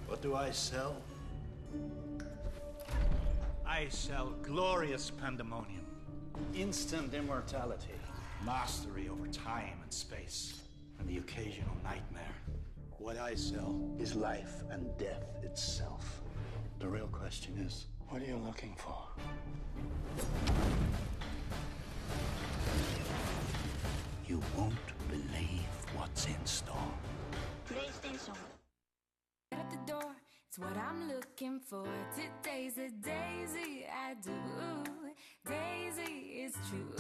Speaker 14: What do I sell? I sell glorious pandemonium, instant immortality, mastery over time and space, and the occasional nightmare. What I sell is life and death itself. The real question is, what are you looking for? You won't believe what's in store.
Speaker 13: PlayStation. At the door, it's what I'm looking for. Today's a daisy, I do. Daisy is true.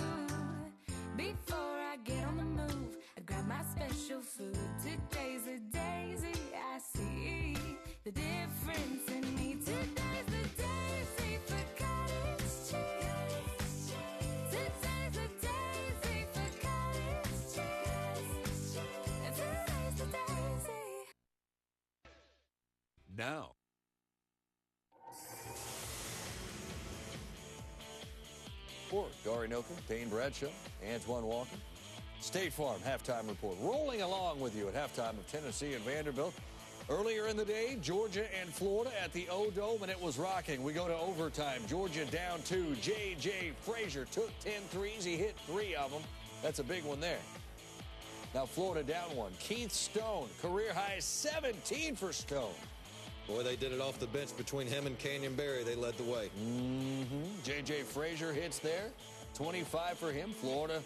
Speaker 13: Before I get on the move, I grab my special food. Today's a daisy, I see the difference in me. Today's the daisy for cottage cheese. Today's the daisy for cottage cheese. Today's the daisy.
Speaker 12: Now,
Speaker 6: For Dory Noken, Dane Bradshaw, Antoine Walker, State Farm halftime report. Rolling along with you at halftime of Tennessee and Vanderbilt. Earlier in the day, Georgia and Florida at the O-Dome, and it was rocking. We go to overtime. Georgia down 2. J.J. Frazier took 10 threes. He hit 3 of them. That's a big one there. Now Florida down 1. Keith Stone, career high 17 for Stone.
Speaker 7: Boy, they did it off the bench between him and Canyon Barry. They led the way.
Speaker 6: J.J. Frazier hits there. 25 for him. Florida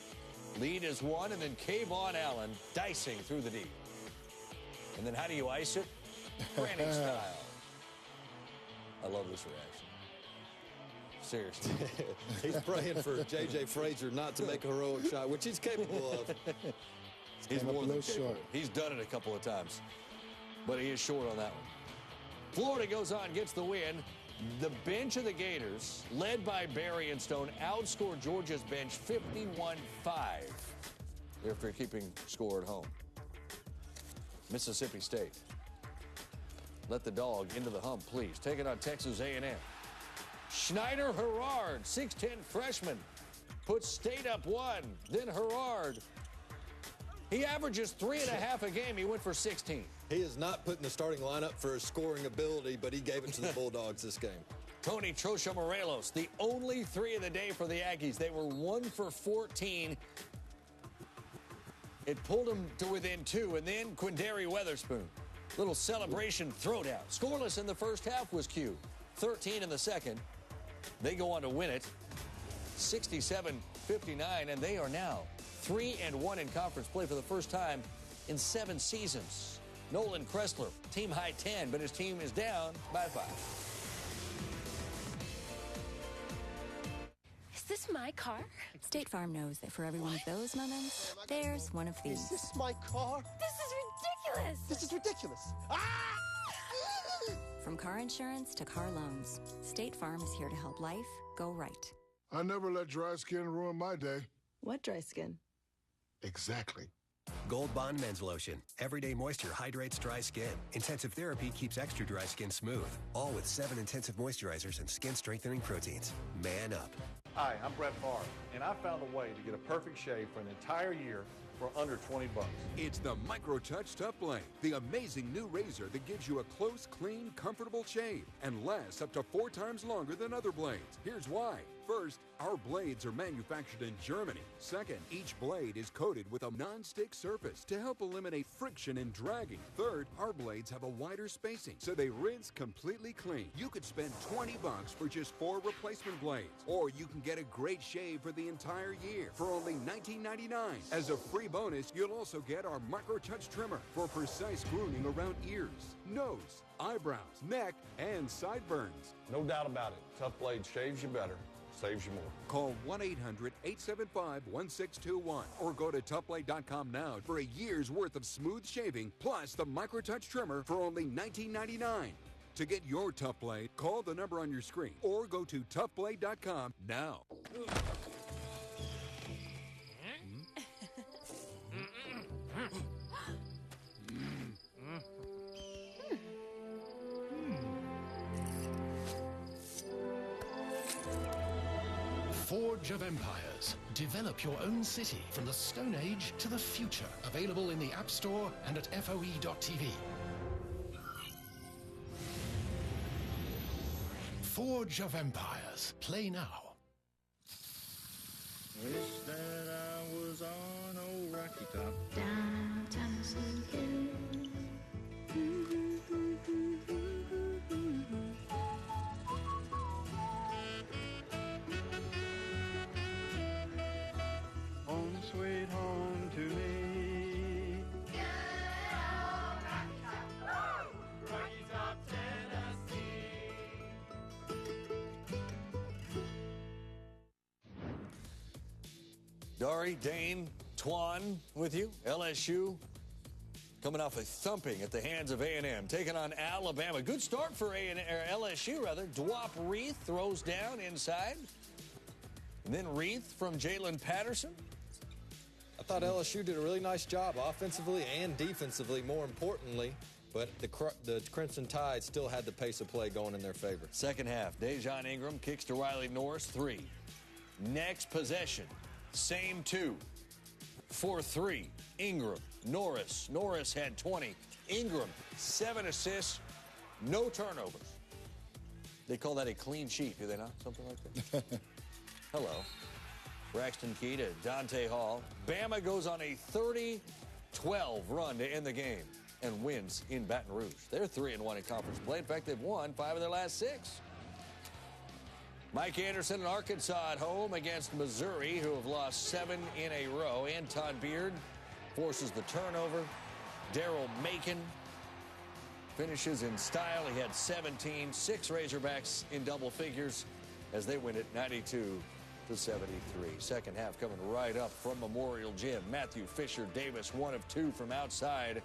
Speaker 6: lead is 1. And then Kayvon Allen dicing through the D. And then how do you ice it? Granny style. I love this reaction. Seriously.
Speaker 7: He's praying for J.J. Frazier not to make a heroic shot, which he's capable of.
Speaker 6: He's more than capable.
Speaker 8: short.
Speaker 6: He's done it a couple of times. But he is short on that one. Florida goes on, gets the win. The bench of the Gators, led by Barry and Stone, outscored Georgia's bench 51-5 after keeping score at home. Mississippi State. Let the dog into the hump, please. Take it on Texas A&M. Schneider Herard, 6'10 freshman, puts State up 1. Then Herard, he averages 3.5 a game. He went for 16.
Speaker 7: He is not put in the starting lineup for his scoring ability, but he gave it to the Bulldogs this game.
Speaker 6: Tony Trocha Morelos, the only 3 of the day for the Aggies. They were 1 for 14. It pulled them to within 2, and then Quindary Weatherspoon. Little celebration throwdown. Scoreless in the first half was Q. 13 in the second. They go on to win it. 67-59, and they are now 3-1 in conference play for the first time in 7 seasons. Nolan Kressler, team high 10, but his team is down by 5.
Speaker 15: Is this my car?
Speaker 2: State Farm knows that for every one of those moments, there's one of these.
Speaker 16: Is this my car?
Speaker 15: This is ridiculous!
Speaker 16: This is ridiculous.
Speaker 2: From car insurance to car loans, State Farm is here to help life go right.
Speaker 17: I never let dry skin ruin my day.
Speaker 15: What dry skin?
Speaker 17: Exactly.
Speaker 18: Gold Bond Men's Lotion. Everyday moisture hydrates dry skin. Intensive therapy keeps extra dry skin smooth. All with 7 intensive moisturizers and skin strengthening proteins. Man up.
Speaker 11: Hi, I'm Brett Favre, and I found a way to get a perfect shave for an entire year for under 20 bucks.
Speaker 19: It's the MicroTouch Tough Blade, the amazing new razor that gives you a close, clean, comfortable shave and lasts up to 4 times longer than other blades. Here's why. First, our blades are manufactured in Germany. Second, each blade is coated with a non-stick surface to help eliminate friction and dragging. Third, our blades have a wider spacing, so they rinse completely clean. You could spend 20 bucks for just 4 replacement blades, or you can get a great shave for the entire year for only $19.99. As a free bonus, you'll also get our MicroTouch trimmer for precise grooming around ears, nose, eyebrows, neck, and sideburns.
Speaker 11: No doubt about it. Tough Blade shaves you better, saves you more.
Speaker 19: Call 1-800-875-1621 or go to toughblade.com now for a year's worth of smooth shaving plus the MicroTouch trimmer for only $19.99. To get your Tough Blade, call the number on your screen or go to toughblade.com now.
Speaker 23: Forge of Empires. Develop your own city from the Stone Age to the future. Available in the App Store and at FOE.tv. Forge of Empires. Play now.
Speaker 16: Wish that I was on old Rocky Top.
Speaker 13: Down Tennessee Hills.
Speaker 16: Home sweet home to me.
Speaker 13: Good old Rocky Top. Rocky Top, Tennessee.
Speaker 6: Dari, Dane, Twan with you. LSU coming off a thumping at the hands of A&M, taking on Alabama. Good start for LSU, rather. Dwop Reith throws down inside. And then Reith from Jalen Patterson.
Speaker 7: I thought LSU did a really nice job offensively and defensively, more importantly. But the Crimson Tide still had the pace of play going in their favor.
Speaker 6: Second half, Dejon Ingram kicks to Riley Norris, 3. Next possession, same 2. 4-3, Ingram, Norris. Norris had 20. Ingram, 7 assists, no turnovers. They call that a clean sheet, do they not? Something like that? Hello. Braxton Key to Dante Hall. Bama goes on a 30-12 run to end the game and wins in Baton Rouge. They're 3-1 in conference play. In fact, they've won 5 of their last 6. Mike Anderson and Arkansas at home against Missouri, who have lost 7 in a row. Anton Beard forces the turnover. Daryl Macon finishes in style. He had 17, 6 Razorbacks in double figures as they win it 92-73. Second half coming right up from Memorial Gym. Matthew Fisher Davis, 1 of 2 from outside.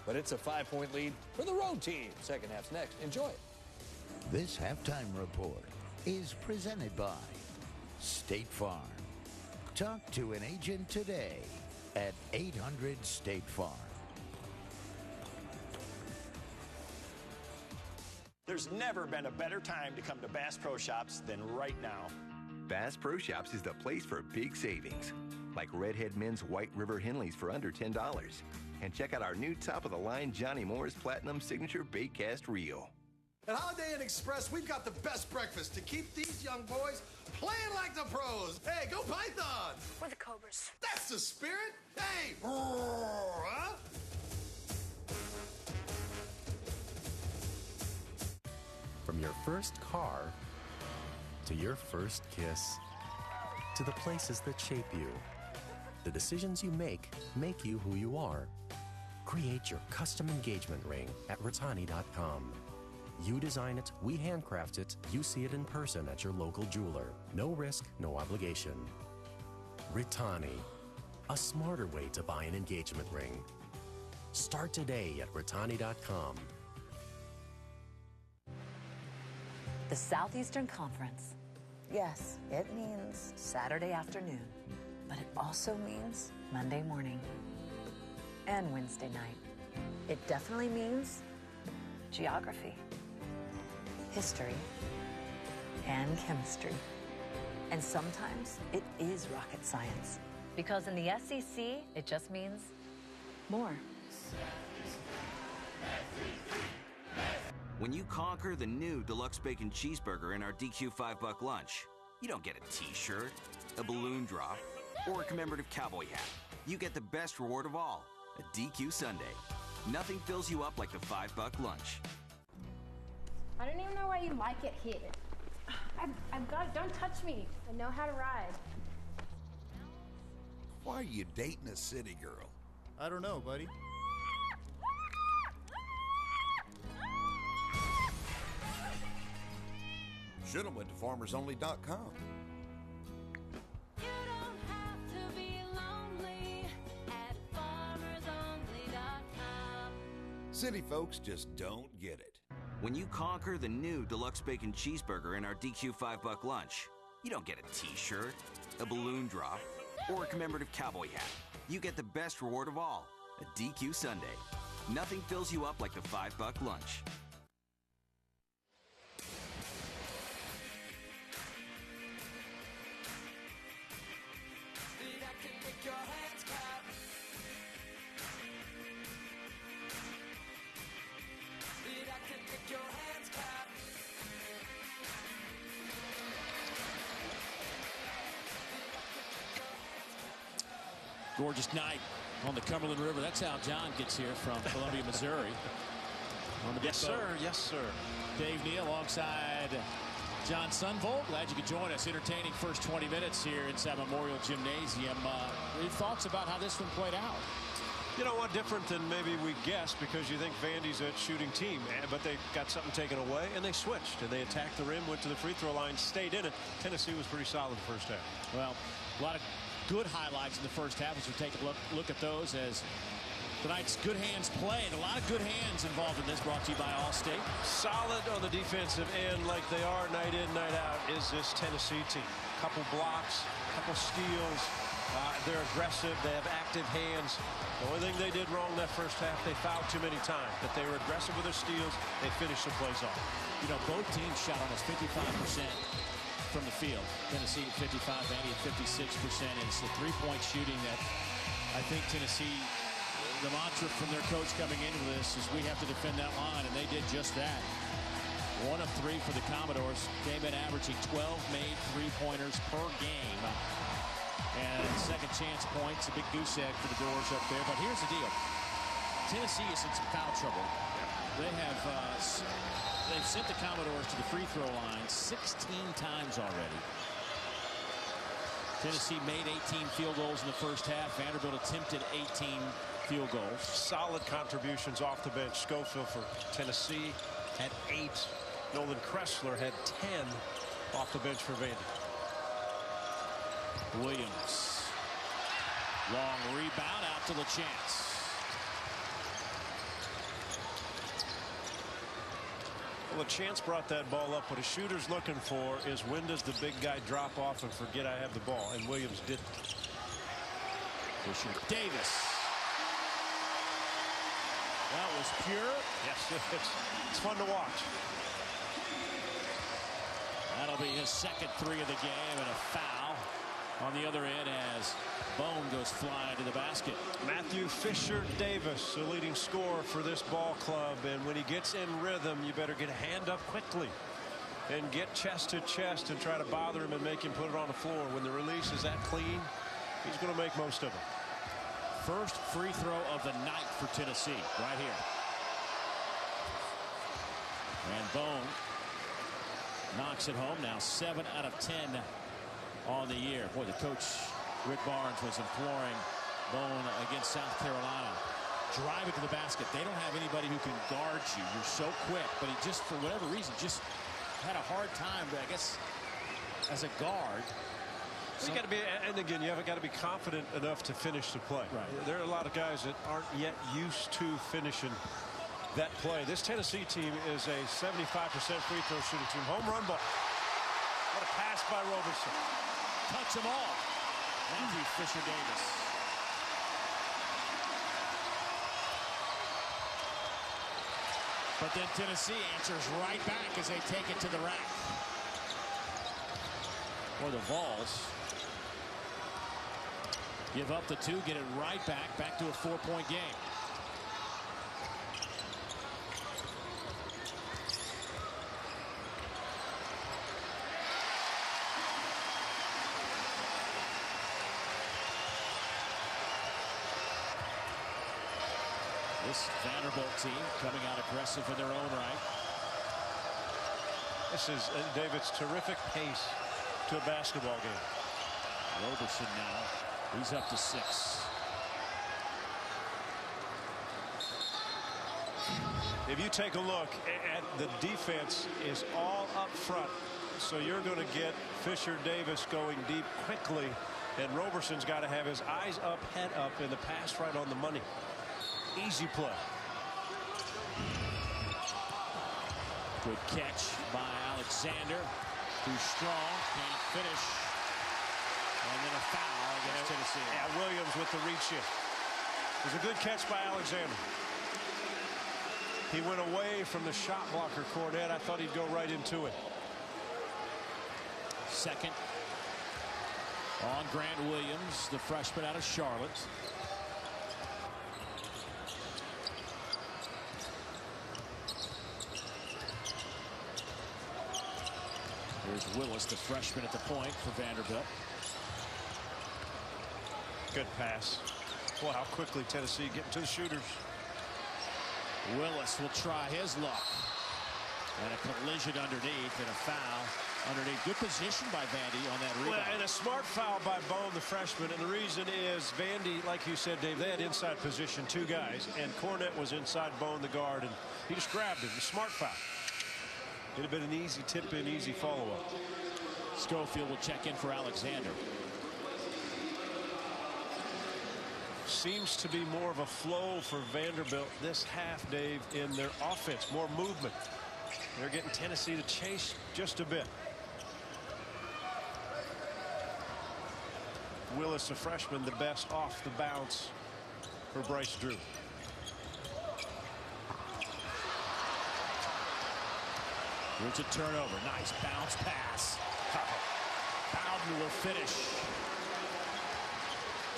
Speaker 6: But it's a 5-point lead for the road team. Second half's next. Enjoy it.
Speaker 9: This halftime report is presented by State Farm. Talk to an agent today at 800-STATE-FARM.
Speaker 21: There's never been a better time to come to Bass Pro Shops than right now.
Speaker 22: Bass Pro Shops is the place for big savings, like Redhead Men's White River Henleys for under $10. And check out our new top-of-the-line Johnny Moore's Platinum Signature Baitcast Reel.
Speaker 24: At Holiday Inn Express, we've got the best breakfast to keep these young boys playing like the pros. Hey, go Python!
Speaker 15: We're the Cobras.
Speaker 24: That's the spirit! Hey! Huh?
Speaker 25: From your first car to your first kiss to the places that shape you, the decisions you make you who you are. Create your custom engagement ring at Ratani.com. You design it, we handcraft it, you see it in person at your local jeweler. No risk, no obligation. Ratani, a smarter way to buy an engagement ring. Start today at Ratani.com.
Speaker 5: The Southeastern Conference. Yes, it means Saturday afternoon, but it also means Monday morning and Wednesday night. It definitely means geography, history, and chemistry. And sometimes it is rocket science, because in the SEC, it just means more.
Speaker 26: When you conquer the new Deluxe Bacon Cheeseburger in our DQ $5 lunch, you don't get a t-shirt, a balloon drop, or a commemorative cowboy hat. You get the best reward of all, a DQ Sundae. Nothing fills you up like the $5 lunch.
Speaker 15: I don't even know why you like it here. I've got it. Don't touch me. I know how to ride.
Speaker 27: Why are you dating a city girl?
Speaker 28: I don't know, buddy.
Speaker 27: Should have went to farmersonly.com.
Speaker 13: You don't have to be lonely at farmersonly.com.
Speaker 27: City folks just don't get it.
Speaker 26: When you conquer the new Deluxe Bacon Cheeseburger in our DQ $5 lunch, you don't get a t-shirt, a balloon drop, or a commemorative cowboy hat. You get the best reward of all, a DQ Sundae. Nothing fills you up like the $5 lunch.
Speaker 1: Gorgeous night on the Cumberland River. That's how John gets here from Columbia, Missouri. On the
Speaker 3: yes, sir. Yes, sir.
Speaker 1: Dave Neal alongside John Sunvold. Glad you could join us. Entertaining first 20 minutes here inside Memorial Gymnasium. Any thoughts about how this one played out?
Speaker 3: You know what, different than maybe we guessed, because you think Vandy's a shooting team, but they got something taken away and they switched and they attacked the rim, went to the free throw line, stayed in it. Tennessee was pretty solid the first half.
Speaker 1: Well, a lot of good highlights in the first half as we take a look at those as tonight's good hands played. A lot of good hands involved in this, brought to you by Allstate.
Speaker 3: Solid on the defensive end like they are night in, night out is this Tennessee team. Couple blocks, couple steals. They're aggressive. They have active hands. The only thing they did wrong that first half, they fouled too many times. But they were aggressive with their steals. They finished the plays off.
Speaker 1: You know, both teams shot almost 55% from the field. Tennessee at 55, Vandy at 56%. And it's the three-point shooting that I think Tennessee, the mantra from their coach coming into this is we have to defend that line, and they did just that. 1 of 3 for the Commodores. Came in averaging 12 made three-pointers per game. And second chance points, a big goose egg for the Doors up there. But here's the deal. Tennessee is in some foul trouble. They have they've sent the Commodores to the free throw line 16 times already. Tennessee made 18 field goals in the first half. Vanderbilt attempted 18 field goals.
Speaker 3: Solid contributions off the bench. Schofield for Tennessee had 8. Nolan Kressler had 10 off the bench for Vandy.
Speaker 1: Williams. Long rebound out to LaChance.
Speaker 3: Well, LaChance brought that ball up. What a shooter's looking for is when does the big guy drop off and forget I have the ball, and Williams didn't.
Speaker 1: Fisher Davis. That was pure.
Speaker 3: Yes, it's fun to watch.
Speaker 1: That'll be his second 3 of the game, and a foul on the other end as Bone goes flying to the basket.
Speaker 3: Matthew Fisher Davis, the leading scorer for this ball club, and when he gets in rhythm, you better get a hand up quickly and get chest to chest and try to bother him and make him put it on the floor. When the release is that clean, he's going to make most of it.
Speaker 1: First free throw of the night for Tennessee right here. And Bone knocks it home. Now 7 out of 10 on the year. Boy, the coach, Rick Barnes, was imploring Bone against South Carolina. Drive it to the basket. They don't have anybody who can guard you. You're so quick. But he just, for whatever reason, just had a hard time, I guess, as a guard.
Speaker 3: You got to be, and again, you haven't got to be confident enough to finish the play.
Speaker 1: Right.
Speaker 3: There are a lot of guys that aren't yet used to finishing that play. This Tennessee team is a 75% free throw shooting team. Home run ball. What a pass by Roberson.
Speaker 1: Touch them all. Matthew Fisher Davis. But then Tennessee answers right back as they take it to the rack. Or the Vols give up the 2, get it right back to a 4-point game. This Vanderbilt team coming out aggressive in their own right.
Speaker 3: This is David's terrific pace to a basketball game.
Speaker 1: Roberson now. He's up to 6.
Speaker 3: If you take a look at the defense is all up front. So you're going to get Fisher Davis going deep quickly. And Roberson's got to have his eyes up, head up, and the pass right on the money. Easy play.
Speaker 1: Good catch by Alexander. Too strong. Can't finish. And then a foul against Tennessee.
Speaker 3: Yeah, Williams with the reach in. It was a good catch by Alexander. He went away from the shot blocker, Cornette. I thought he'd go right into it.
Speaker 1: Second on Grant Williams, the freshman out of Charlotte. Here's Willis, the freshman at the point for Vanderbilt.
Speaker 3: Good pass. Well, how quickly Tennessee getting to the shooters.
Speaker 1: Willis will try his luck. And a collision underneath and a foul underneath. Good position by Vandy on that rebound.
Speaker 3: Well, and a smart foul by Bone, the freshman. And the reason is Vandy, like you said, Dave, they had inside position, 2 guys. And Cornette was inside Bone, the guard. And he just grabbed him. A smart foul. It'd have been an easy tip-in, easy follow-up.
Speaker 1: Schofield will check in for Alexander.
Speaker 3: Seems to be more of a flow for Vanderbilt this half, Dave, in their offense. More movement. They're getting Tennessee to chase just a bit. Willis, a freshman, the best off the bounce for Bryce Drew.
Speaker 1: Here's a turnover. Nice bounce pass. Bowden will finish.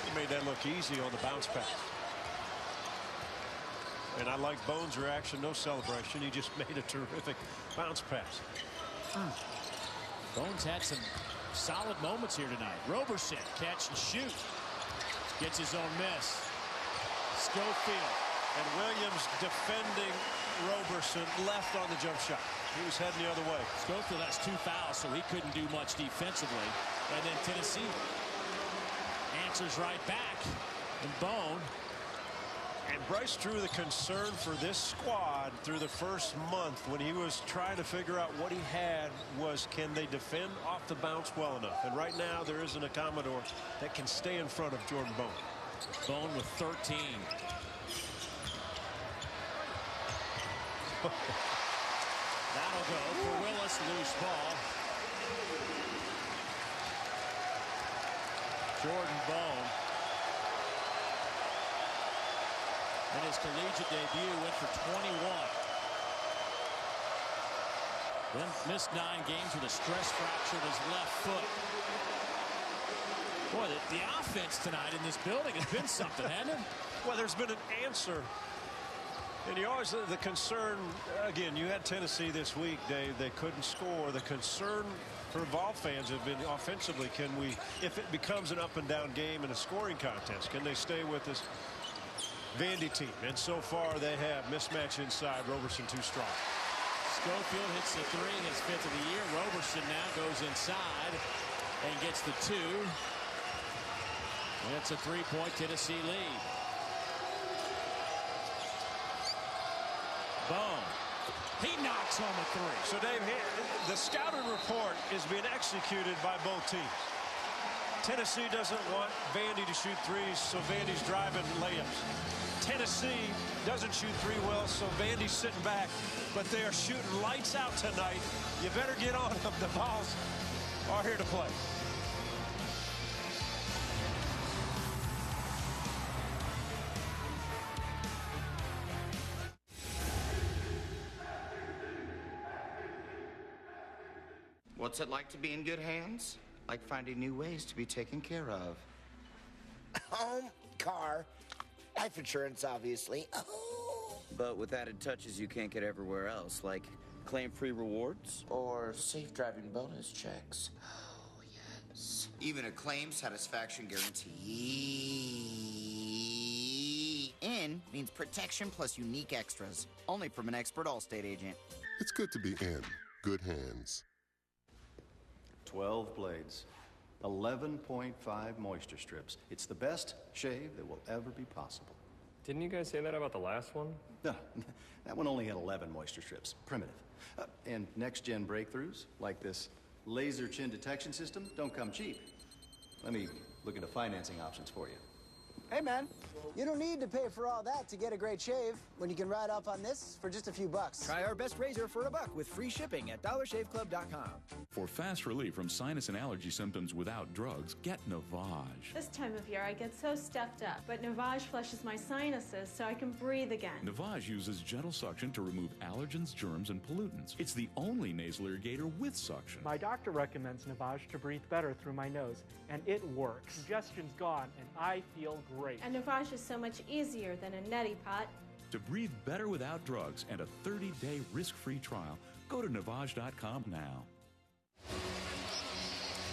Speaker 3: He made that look easy on the bounce pass. And I like Bones' reaction. No celebration. He just made a terrific bounce pass.
Speaker 1: Bones had some solid moments here tonight. Roberson, catch and shoot. Gets his own miss. Schofield.
Speaker 3: And Williams defending Roberson left on the jump shot. He was heading the other way.
Speaker 1: Schofield has 2 fouls, so he couldn't do much defensively. And then Tennessee answers right back. And Bone.
Speaker 3: And Bryce Drew, the concern for this squad through the first month when he was trying to figure out what he had was, can they defend off the bounce well enough? And right now there isn't a Commodore that can stay in front of Jordan Bone.
Speaker 1: Bone with 13. That'll go for Willis. Loose ball. Jordan Bone. In his collegiate debut, went for 21. Then missed 9 games with a stress fracture in his left foot. Boy, the offense tonight in this building has been something, hasn't it?
Speaker 3: Well, there's been an answer. And you always, the concern, again, you had Tennessee this week, Dave. They couldn't score. The concern for Vol fans have been offensively, can we, if it becomes an up and down game in a scoring contest, can they stay with this Vandy team? And so far they have. Mismatch inside. Roberson too strong.
Speaker 1: Schofield hits the 3, his 5th of the year. Roberson now goes inside and gets the 2. And it's a 3-point Tennessee lead. Bone. He knocks home a 3.
Speaker 3: So, Dave, the scouting report is being executed by both teams. Tennessee doesn't want Vandy to shoot 3s, so Vandy's driving layups. Tennessee doesn't shoot 3 well, so Vandy's sitting back, but they are shooting lights out tonight. You better get on them. The balls are here to play.
Speaker 2: What's it like to be in good hands? Like finding new ways to be taken care of.
Speaker 4: Home, car, life insurance, obviously. Oh.
Speaker 2: But with added touches you can't get everywhere else, like claim-free rewards?
Speaker 4: Or safe driving bonus checks. Oh, yes.
Speaker 2: Even a claim satisfaction guarantee.
Speaker 4: In means protection plus unique extras. Only from an expert Allstate agent.
Speaker 17: It's good to be in good hands.
Speaker 8: 12 blades, 11.5 moisture strips. It's the best shave that will ever be possible.
Speaker 10: Didn't you guys say that about the last one?
Speaker 8: No, that one only had 11 moisture strips. Primitive. And next-gen breakthroughs, like this laser chin detection system, don't come cheap. Let me look into financing options for you.
Speaker 12: Hey, man, you don't need to pay for all that to get a great shave when you can ride off on this for just a few bucks.
Speaker 14: Try our best razor for $1 with free shipping at DollarShaveClub.com.
Speaker 20: For fast relief from sinus and allergy symptoms without drugs, get Navage.
Speaker 28: This time of year, I get so stuffed up, but Navage flushes my sinuses so I can breathe again.
Speaker 20: Navage uses gentle suction to remove allergens, germs, and pollutants. It's the only nasal irrigator with suction.
Speaker 29: My doctor recommends Navage to breathe better through my nose, and it works. Congestion's gone, and I feel great.
Speaker 28: And Navage is so much easier than a neti pot.
Speaker 20: To breathe better without drugs and a 30-day risk-free trial, go to Navage.com now.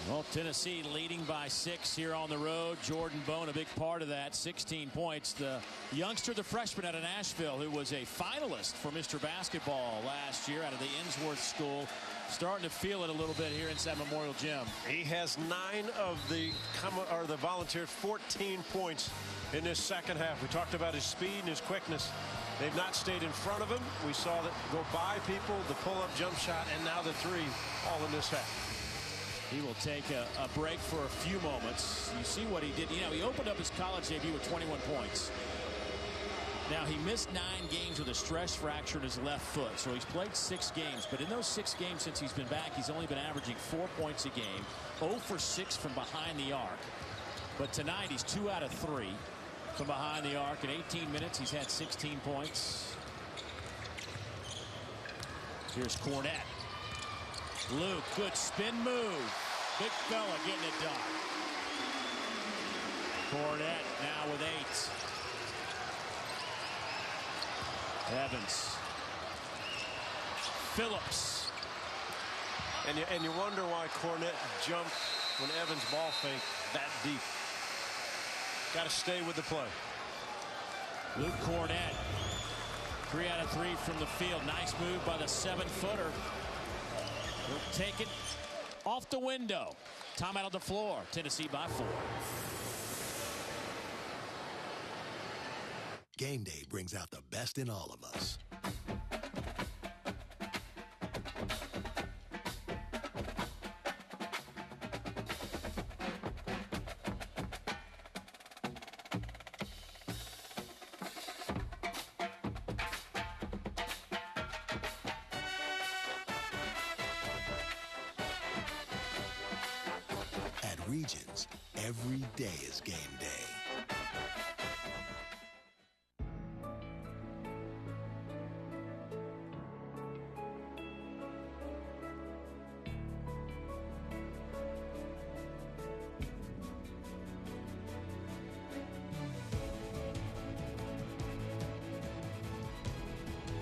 Speaker 1: Well, Tennessee leading by 6 here on the road. Jordan Bone, a big part of that, 16 points. The youngster, the freshman out of Nashville, who was a finalist for Mr. Basketball last year out of the Innsworth School, starting to feel it a little bit here inside Memorial Gym.
Speaker 3: He has 9 of the Volunteers, 14 points in this second half. We talked about his speed and his quickness. They've not stayed in front of him. We saw that go by people, the pull-up jump shot, and now the 3, all in this half.
Speaker 1: He will take a break for a few moments. You see what he did. You know, he opened up his college debut with 21 points. Now, he missed 9 games with a stress fracture in his left foot, so he's played 6 games. But in those 6 games since he's been back, he's only been averaging 4 points a game, 0 for 6 from behind the arc. But tonight, he's 2 out of 3 from behind the arc. In 18 minutes, he's had 16 points. Here's Cornette. Luke, good spin move. Big fella getting it done. Cornette now with 8. Evans. Phillips.
Speaker 3: And you wonder why Cornette jumped when Evans ball faked that deep. Got to stay with the play.
Speaker 1: Luke Cornette. 3 out of 3 from the field. Nice move by the 7-footer. He'll take it off the window. Time out on the floor. Tennessee by 4.
Speaker 6: Game day brings out the best in all of us. Regions, every day is game day.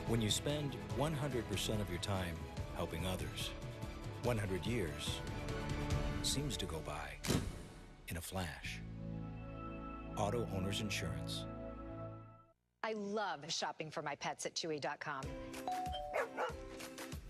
Speaker 7: When you spend 100% of your time helping others, 100 years seems to go by in a flash. Auto Owners Insurance.
Speaker 9: I love shopping for my pets at Chewy.com.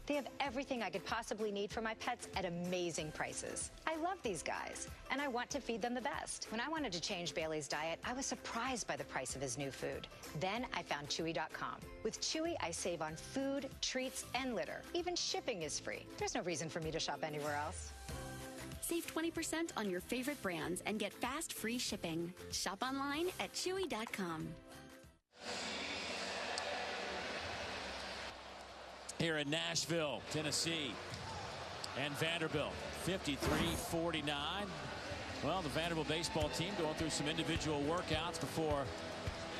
Speaker 9: They have everything I could possibly need for my pets at amazing prices. I love these guys, and I want to feed them the best. When I wanted to change Bailey's diet, I was surprised by the price of his new food. Then I found Chewy.com. With Chewy, I save on food, treats, and litter. Even shipping is free. There's no reason for me to shop anywhere else.
Speaker 11: Save 20% on your favorite brands and get fast, free shipping. Shop online at Chewy.com.
Speaker 1: Here in Nashville, Tennessee, and Vanderbilt, 53-49. Well, the Vanderbilt baseball team going through some individual workouts before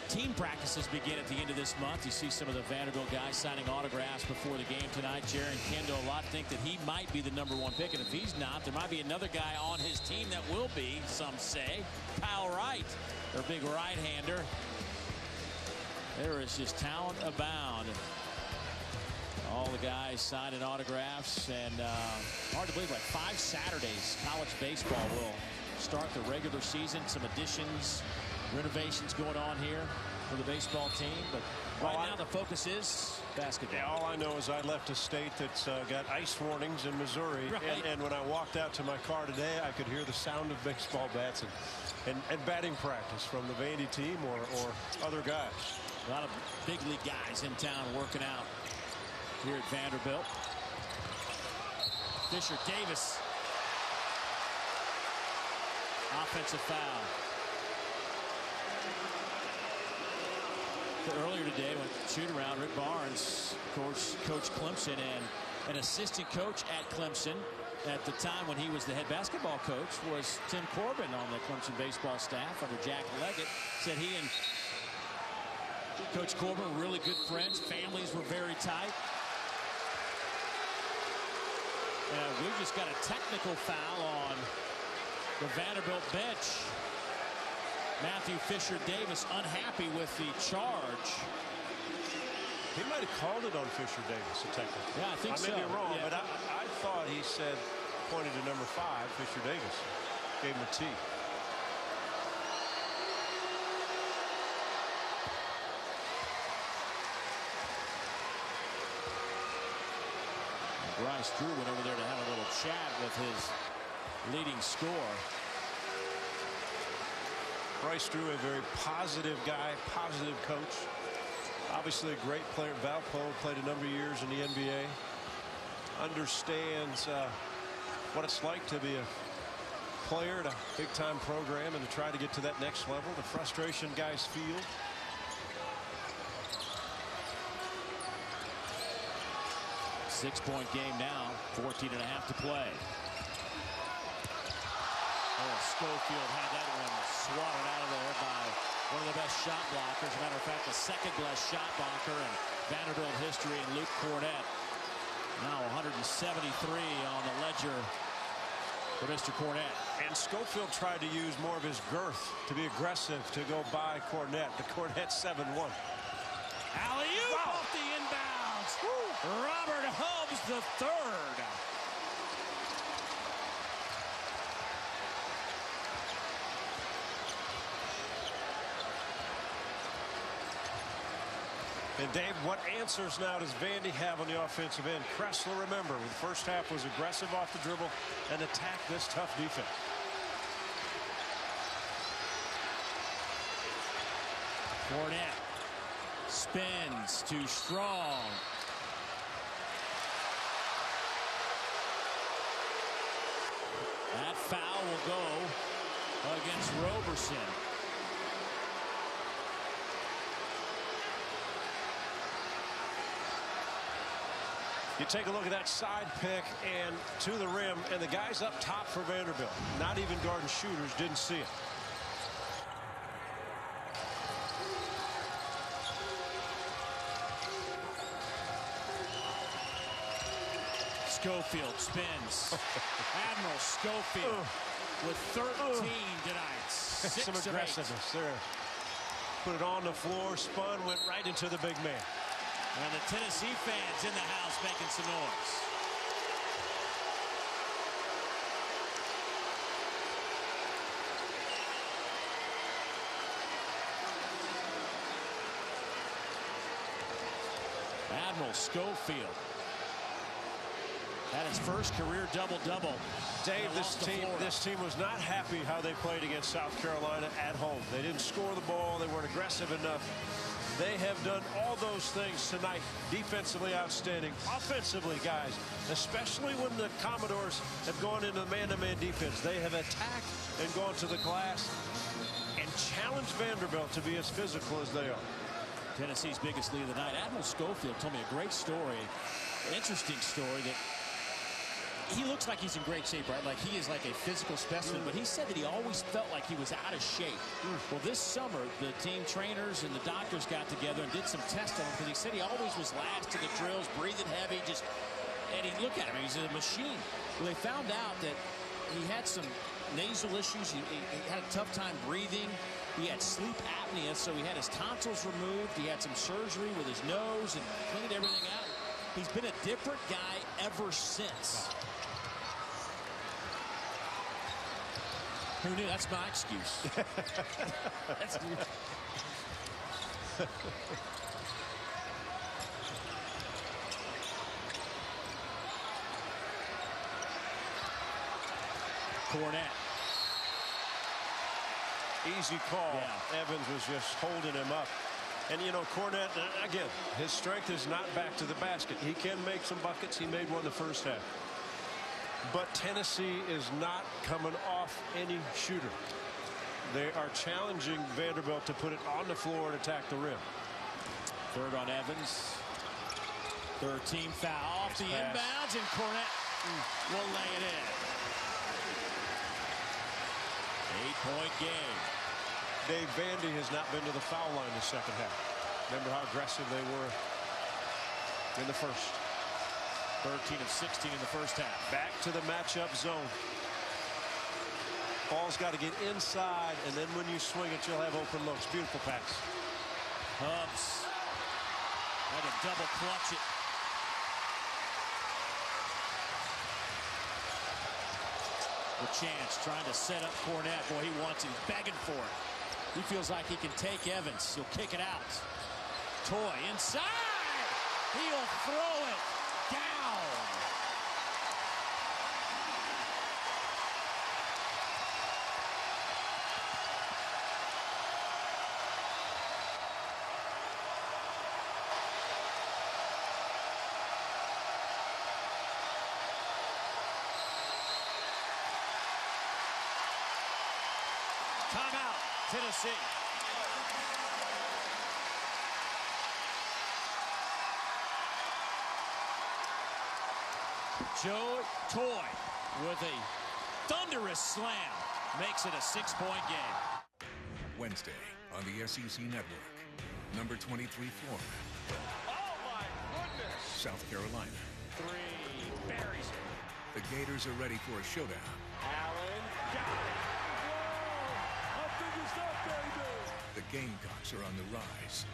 Speaker 1: team practices begin at the end of this month. You see some of the Vanderbilt guys signing autographs before the game tonight. Jaron Kendall, a lot think that he might be the #1 pick, and if he's not, there might be another guy on his team that will be, some say. Kyle Wright, their big right-hander. There is just talent abound. All the guys signing autographs, and hard to believe, like 5 Saturdays, college baseball will start the regular season. Some additions, renovations going on here for the baseball team, but right now the focus is basketball.
Speaker 3: Yeah, all I know is I left a state that's got ice warnings in Missouri,
Speaker 1: right.
Speaker 3: and when I walked out to my car today, I could hear the sound of baseball bats and batting practice from the Vandy team or other guys.
Speaker 1: A lot of big league guys in town working out here at Vanderbilt. Fisher Davis. Offensive foul. Earlier today, when shoot around, Rick Barnes, of course, Coach Clemson and an assistant coach at Clemson at the time when he was the head basketball coach was Tim Corbin on the Clemson baseball staff under Jack Leggett. Said he and Coach Corbin were really good friends. Families were very tight. We just got a technical foul on the Vanderbilt bench. Matthew Fisher Davis unhappy with the charge.
Speaker 3: He might have called it on Fisher Davis, a technical.
Speaker 1: Yeah, I think so.
Speaker 3: I may be wrong,
Speaker 1: yeah.
Speaker 3: but I thought he said pointed to number 5, Fisher Davis. Gave him a tee.
Speaker 1: Bryce Drew went over there to have a little chat with his leading scorer.
Speaker 3: Bryce Drew, a very positive guy, positive coach. Obviously a great player. Valpo played a number of years in the NBA. Understands what it's like to be a player at a big-time program and to try to get to that next level. The frustration guys feel.
Speaker 1: Six-point game now, 14 and a half to play. Oh, Schofield had that one swatted out of there by one of the best shot blockers. As a matter of fact, the second best shot blocker in Vanderbilt history, in Luke Cornett. Now 173 on the ledger for Mr. Cornett.
Speaker 3: And Schofield tried to use more of his girth to be aggressive to go by Cornett. The Cornett 7-1.
Speaker 1: Alley-oop off the inbounds. Woo. Robert Hubbs the third.
Speaker 3: And Dave, what answers now does Vandy have on the offensive end? Kressler, remember, the first half was aggressive off the dribble and attacked this tough defense.
Speaker 1: Cornett spins too strong. That foul will go against Roberson.
Speaker 3: You take a look at that side pick and to the rim, and the guys up top for Vanderbilt, not even guarding shooters, didn't see it.
Speaker 1: Schofield spins. Admiral Schofield with 13 tonight.
Speaker 3: Some aggressiveness there. Put it on the floor, spun, went right into the big man.
Speaker 1: And the Tennessee fans in the house making some noise. Admiral Schofield had his first career double-double.
Speaker 3: Dave, this team was not happy how they played against South Carolina at home. They didn't score the ball. They weren't aggressive enough. They have done all those things tonight. Defensively outstanding. Offensively, guys, especially when the Commodores have gone into man-to-man defense, they have attacked and gone to the glass and challenged Vanderbilt to be as physical as they are.
Speaker 1: Tennessee's biggest lead of the night. Admiral Schofield told me a great story, an interesting story, that he looks like he's in great shape, right? Like he is like a physical specimen, but he said that he always felt like he was out of shape. Well, this summer, the team trainers and the doctors got together and did some tests on him because he said he always was last to the drills, breathing heavy, and he look at him, he's a machine. Well, they found out that he had some nasal issues. He had a tough time breathing. He had sleep apnea, so he had his tonsils removed. He had some surgery with his nose and cleaned everything out. He's been a different guy ever since. Who knew? That's my excuse. Cornett.
Speaker 3: Easy call. Yeah. Evans was just holding him up. And, you know, Cornett, again, his strength is not back to the basket. He can make some buckets. He made one the first half. But Tennessee is not coming off any shooter. They are challenging Vanderbilt to put it on the floor and attack the rim.
Speaker 1: Third on Evans. Third team foul off the inbounds, and Cornett will lay it in. 8-point game.
Speaker 3: Dave, Vandy has not been to the foul line the second half. Remember how aggressive they were in the first.
Speaker 1: 13 of 16 in the first half.
Speaker 3: Back to the matchup zone. Ball's got to get inside, and then when you swing it, you'll have open looks. Beautiful pass.
Speaker 1: Hubbs had to double clutch it. The chance trying to set up Cornette. Boy, he wants it. He's begging for it. He feels like he can take Evans. He'll kick it out. Toy inside. He'll throw it down. Timeout, Tennessee. Joe Toy with a thunderous slam makes it a 6-point game.
Speaker 5: Wednesday on the SEC Network. Number 23 Florida.
Speaker 3: Oh my goodness!
Speaker 5: South Carolina.
Speaker 1: Three, buries it.
Speaker 5: The Gators are ready for a showdown.
Speaker 3: Allen got it! Whoa! How big is that, baby?
Speaker 5: The Gamecocks are on the rise.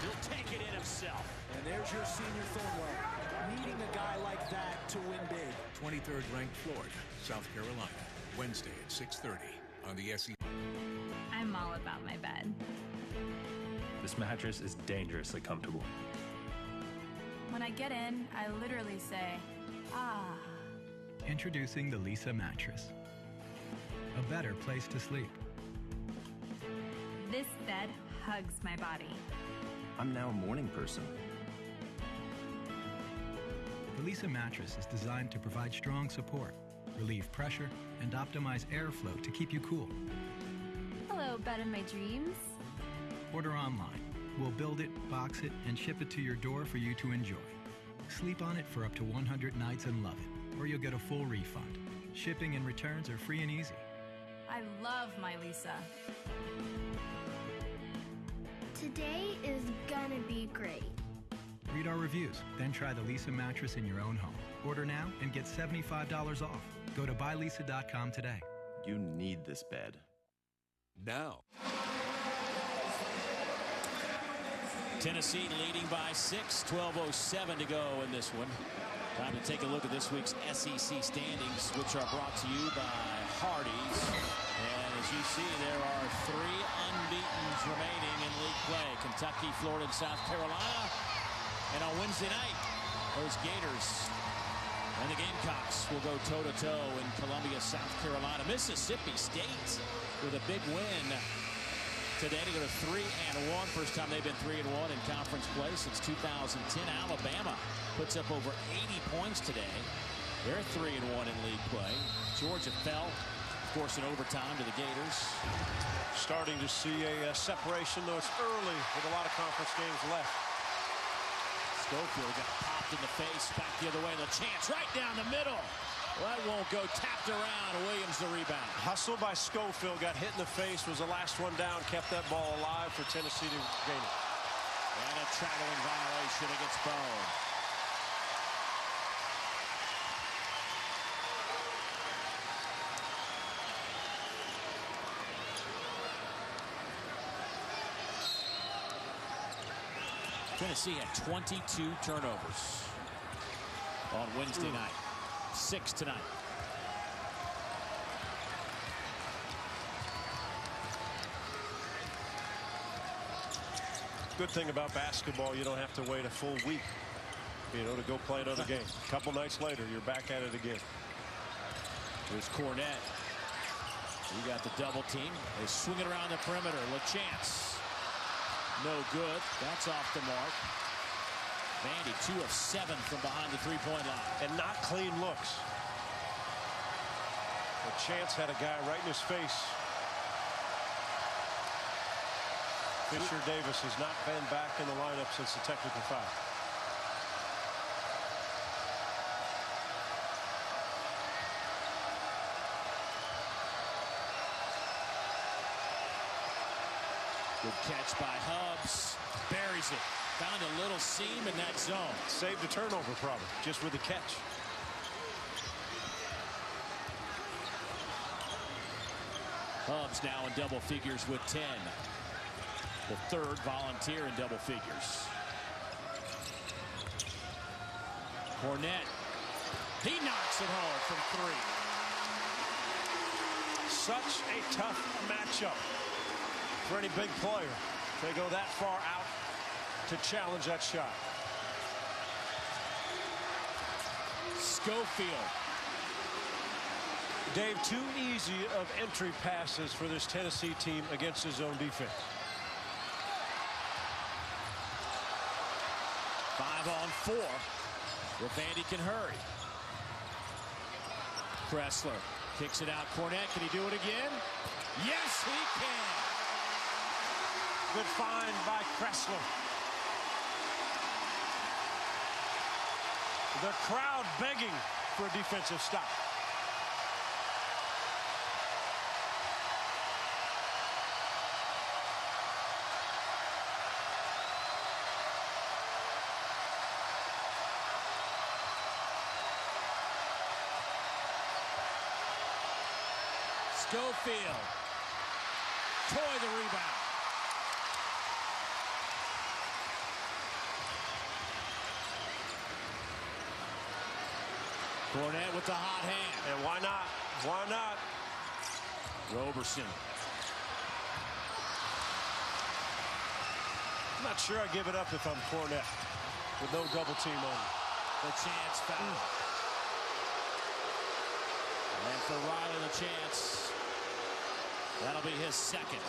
Speaker 1: He'll take it in himself.
Speaker 14: And there's your senior Thornwell, needing a guy like that to win big.
Speaker 5: 23rd ranked Florida, South Carolina. Wednesday at 6:30 on the SEC.
Speaker 16: I'm all about my bed.
Speaker 10: This mattress is dangerously comfortable.
Speaker 16: When I get in, I literally say, ah.
Speaker 18: Introducing the Lisa mattress. A better place to sleep.
Speaker 16: This bed hugs my body.
Speaker 19: I'm now a morning person.
Speaker 18: The Lisa mattress is designed to provide strong support, relieve pressure, and optimize airflow to keep you cool.
Speaker 16: Hello, bed of my dreams.
Speaker 18: Order online. We'll build it, box it, and ship it to your door for you to enjoy. Sleep on it for up to 100 nights and love it, or you'll get a full refund. Shipping and returns are free and easy.
Speaker 16: I love my Lisa.
Speaker 15: Today is gonna be great.
Speaker 18: Read our reviews, then try the Lisa mattress in your own home. Order now and get $75 off. Go to buylisa.com today.
Speaker 19: You need this bed.
Speaker 5: Now.
Speaker 1: Tennessee leading by 6, 12:07 to go in this one. Time to take a look at this week's SEC standings, which are brought to you by Hardee's. And as you see, there are 3 unbeatens remaining in league play. Kentucky, Florida, and South Carolina. And on Wednesday night, those Gators and the Gamecocks will go toe-to-toe in Columbia, South Carolina. Mississippi State with a big win today to go to 3-1. First time they've been 3-1 in conference play since 2010. Alabama puts up over 80 points today. They're 3-1 in league play. Georgia fell, of course, in overtime to the Gators.
Speaker 3: Starting to see a separation, though it's early with a lot of conference games left.
Speaker 1: Schofield got popped in the face, back the other way. The chance right down the middle. Well, that won't go. Tapped around. Williams the rebound.
Speaker 3: Hustle by Schofield. Got hit in the face. Was the last one down. Kept that ball alive for Tennessee to gain it.
Speaker 1: And a traveling violation against Bone. Tennessee had 22 turnovers on Wednesday night. 6 tonight.
Speaker 3: Good thing about basketball, you don't have to wait a full week, to go play another game. A couple nights later, you're back at it again.
Speaker 1: Here's Cornette. He got the double team. They swing it around the perimeter. LaChance. No good. That's off the mark. Vandy 2 of 7 from behind the three-point line.
Speaker 3: And not clean looks. LaChance had a guy right in his face. Fisher Davis has not been back in the lineup since the technical foul.
Speaker 1: Good catch by Hubbs. Buries it. Found a little seam in that zone.
Speaker 3: Saved a turnover problem just with the catch.
Speaker 1: Hubbs now in double figures with 10. The third volunteer in double figures. Cornette. He knocks it home from 3.
Speaker 3: such a tough matchup for any big player. They go that far out to challenge that shot.
Speaker 1: Schofield.
Speaker 3: Dave, too easy of entry passes for this Tennessee team against his own defense.
Speaker 1: 5-on-4 if Vandy can hurry. Kressler kicks it out. Cornette, can he do it again? Yes, he can.
Speaker 3: Good find by Kressler. The crowd begging for a defensive stop.
Speaker 1: Schofield. Toy the rebound. Cornette with the hot hand.
Speaker 3: And why not? Why not?
Speaker 1: Roberson.
Speaker 3: I'm not sure I give it up if I'm Cornette with no double team on him.
Speaker 1: The chance foul. And for Riley, the chance. That'll be his second.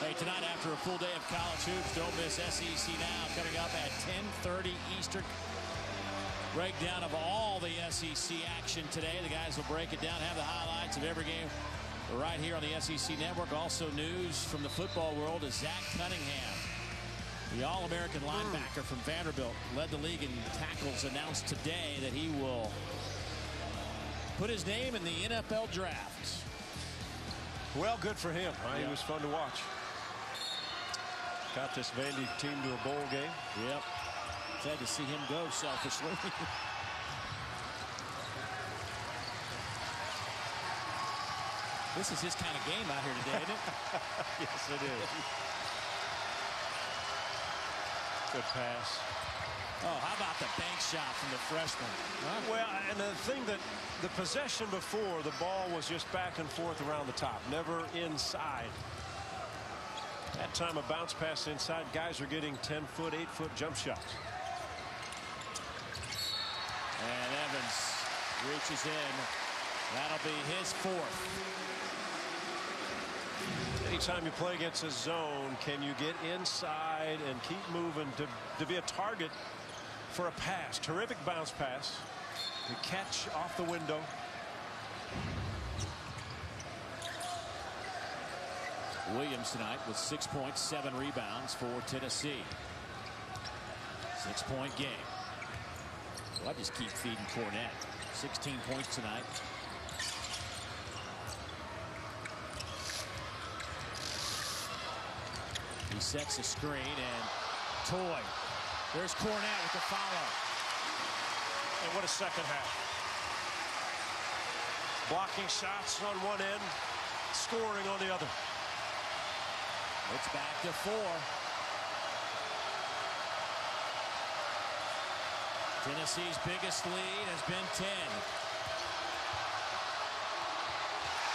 Speaker 1: Hey, tonight after a full day of college hoops, don't miss SEC Now coming up at 10:30 Eastern. Breakdown of all the SEC action today. The guys will break it down, have the highlights of every game right here on the SEC Network. Also news from the football world is Zach Cunningham, the All-American linebacker from Vanderbilt, led the league in tackles, announced today that he will put his name in the NFL draft.
Speaker 3: Well, good for him. He was fun to watch. Got this Vandy team to a bowl game.
Speaker 1: Yep. Sad to see him go selfishly. This is his kind of game out here today, isn't it?
Speaker 3: Yes, it is. Good pass.
Speaker 1: Oh, how about the bank shot from the freshman?
Speaker 3: Huh? Well, and the thing that the possession before, the ball was just back and forth around the top, never inside. That time a bounce pass inside, guys are getting 10-foot, 8-foot jump shots.
Speaker 1: And Evans reaches in. That'll be his fourth.
Speaker 3: Anytime you play against a zone, can you get inside and keep moving to be a target for a pass? Terrific bounce pass. The catch off the window.
Speaker 1: Williams tonight with 6 points, 7 rebounds for Tennessee. 6-point game. Well, I just keep feeding Cornette. 16 points tonight. He sets a screen and Toy. There's Cornette with the follow.
Speaker 3: And what a second half. Blocking shots on one end, scoring on the other.
Speaker 1: It's back to 4. Tennessee's biggest lead has been 10.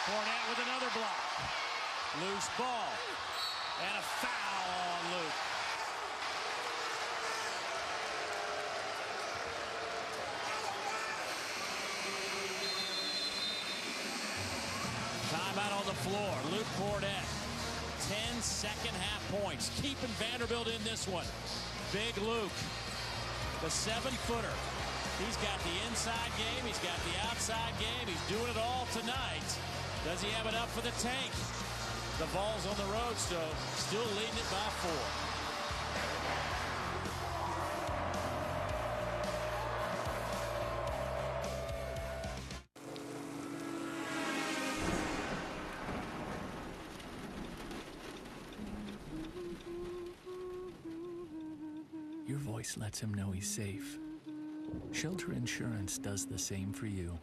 Speaker 1: Cornette with another block. Loose ball. And a foul on Luke. Timeout on the floor. Luke Cornette. 10 second half points. Keeping Vanderbilt in this one. Big Luke. The 7-footer. He's got the inside game. He's got the outside game. He's doing it all tonight. Does he have enough for the tank? The Vols on the road, so still leading it by 4.
Speaker 2: Your voice lets him know he's safe. Shelter Insurance does the same for you.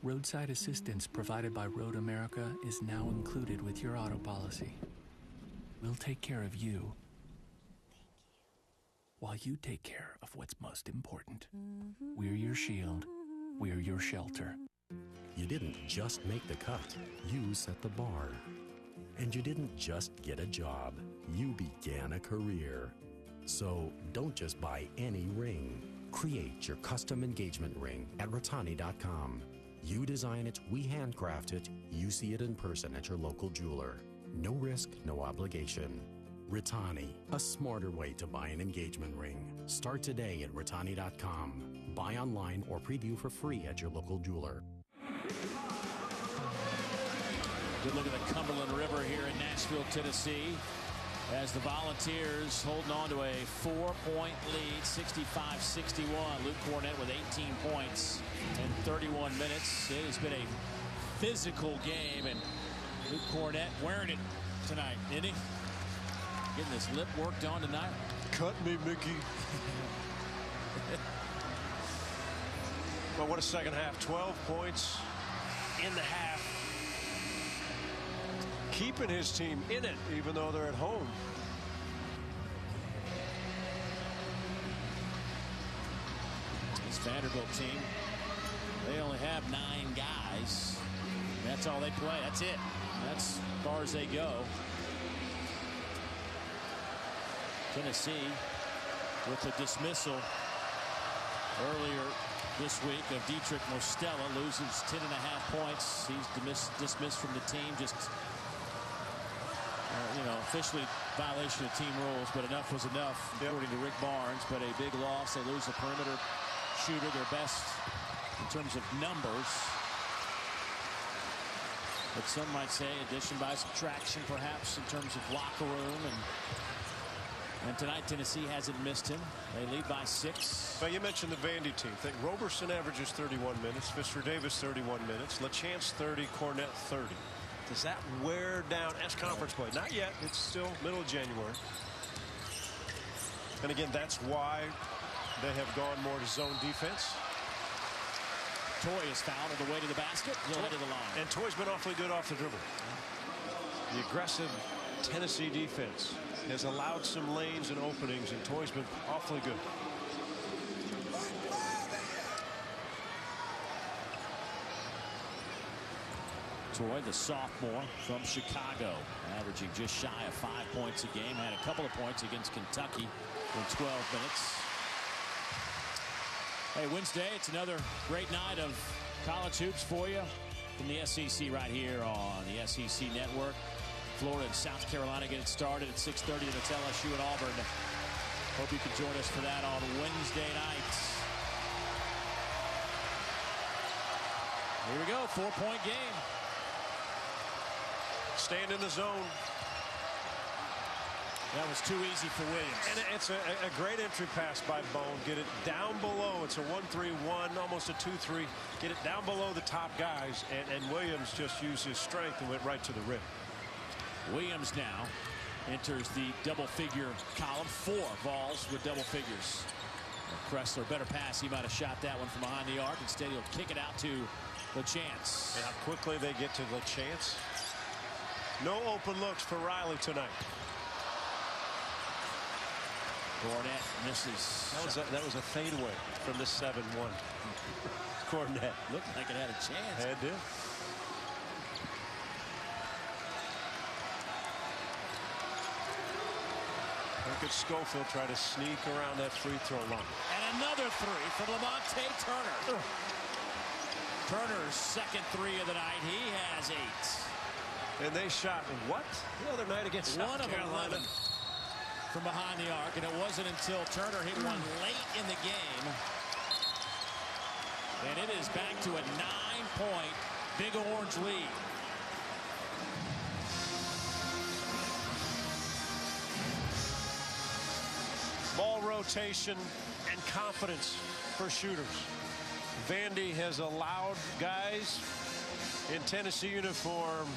Speaker 2: Roadside assistance provided by Road America is now included with your auto policy. We'll take care of you while you take care of what's most important. We're your shield. We're your shelter.
Speaker 4: You didn't just make the cut, you set the bar. And you didn't just get a job, you began a career. So don't just buy any ring. Create your custom engagement ring at Ratani.com. You design it, we handcraft it, you see it in person at your local jeweler. No risk, no obligation. Ratani, a smarter way to buy an engagement ring. Start today at Ratani.com. Buy online or preview for free at your local jeweler.
Speaker 1: Good look at the Cumberland River here in Nashville, Tennessee, as the Volunteers holding on to a 4-point lead, 65-61. Luke Cornett with 18 points in 31 minutes. It has been a physical game, and Luke Cornett wearing it tonight, isn't he? Getting his lip worked on tonight.
Speaker 3: Cut me, Mickey. But what a second half. 12 points in the half. Keeping his team in it, even though they're at home.
Speaker 1: This Vanderbilt team, they only have 9 guys. That's all they play. That's it. That's as far as they go. Tennessee with the dismissal earlier this week of Dietrich Mostella, loses 10.5 points. He's dismissed from the team. Just officially violation of team rules, but enough was enough, according to Rick Barnes. But a big loss. They lose a perimeter shooter, their best in terms of numbers. But some might say addition by subtraction, perhaps, in terms of locker room. And tonight, Tennessee hasn't missed him. They lead by 6.
Speaker 3: Well, you mentioned the Vandy team. I think Roberson averages 31 minutes. Fisher Davis 31 minutes. LaChance 30. Cornett 30. Does that wear down as conference play? Not yet. It's still middle of January. And again, that's why they have gone more to zone defense.
Speaker 1: Toy is fouled on the way to the basket. He'll head to the line.
Speaker 3: And Toy's been awfully good off the dribble. The aggressive Tennessee defense has allowed some lanes and openings, and Toy's been awfully good.
Speaker 1: Toy, the sophomore from Chicago, averaging just shy of 5 points a game. Had a couple of points against Kentucky in 12 minutes. Hey, Wednesday, it's another great night of college hoops for you from the SEC right here on the SEC Network. Florida and South Carolina get it started at 6:30, and it's LSU and Auburn. Hope you can join us for that on Wednesday night. Here we go, 4-point game.
Speaker 3: Stand in the zone.
Speaker 1: That was too easy for Williams.
Speaker 3: And it's a great entry pass by Bone. Get it down below. It's a 1-3-1, almost a 2-3. Get it down below the top guys, and Williams just used his strength and went right to the rim.
Speaker 1: Williams now enters the double-figure column. 4 Vols with double figures. Kressler, better pass. He might have shot that one from behind the arc. Instead, he'll kick it out to LaChance.
Speaker 3: And how quickly they get to LaChance. No open looks for Riley tonight.
Speaker 1: Cornett misses.
Speaker 3: That was a fadeaway from the 7-1. Cornett
Speaker 1: looked like it had a chance.
Speaker 3: It did. Look at Schofield try to sneak around that free throw line.
Speaker 1: And another 3 from Lamonte Turner. Turner's second 3 of the night. He has 8.
Speaker 3: And they shot what the other night against South Carolina?
Speaker 1: 1 of 11 from behind the arc, and it wasn't until Turner hit one late in the game. And it is back to a 9-point Big Orange lead.
Speaker 3: Ball rotation and confidence for shooters. Vandy has allowed guys in Tennessee uniforms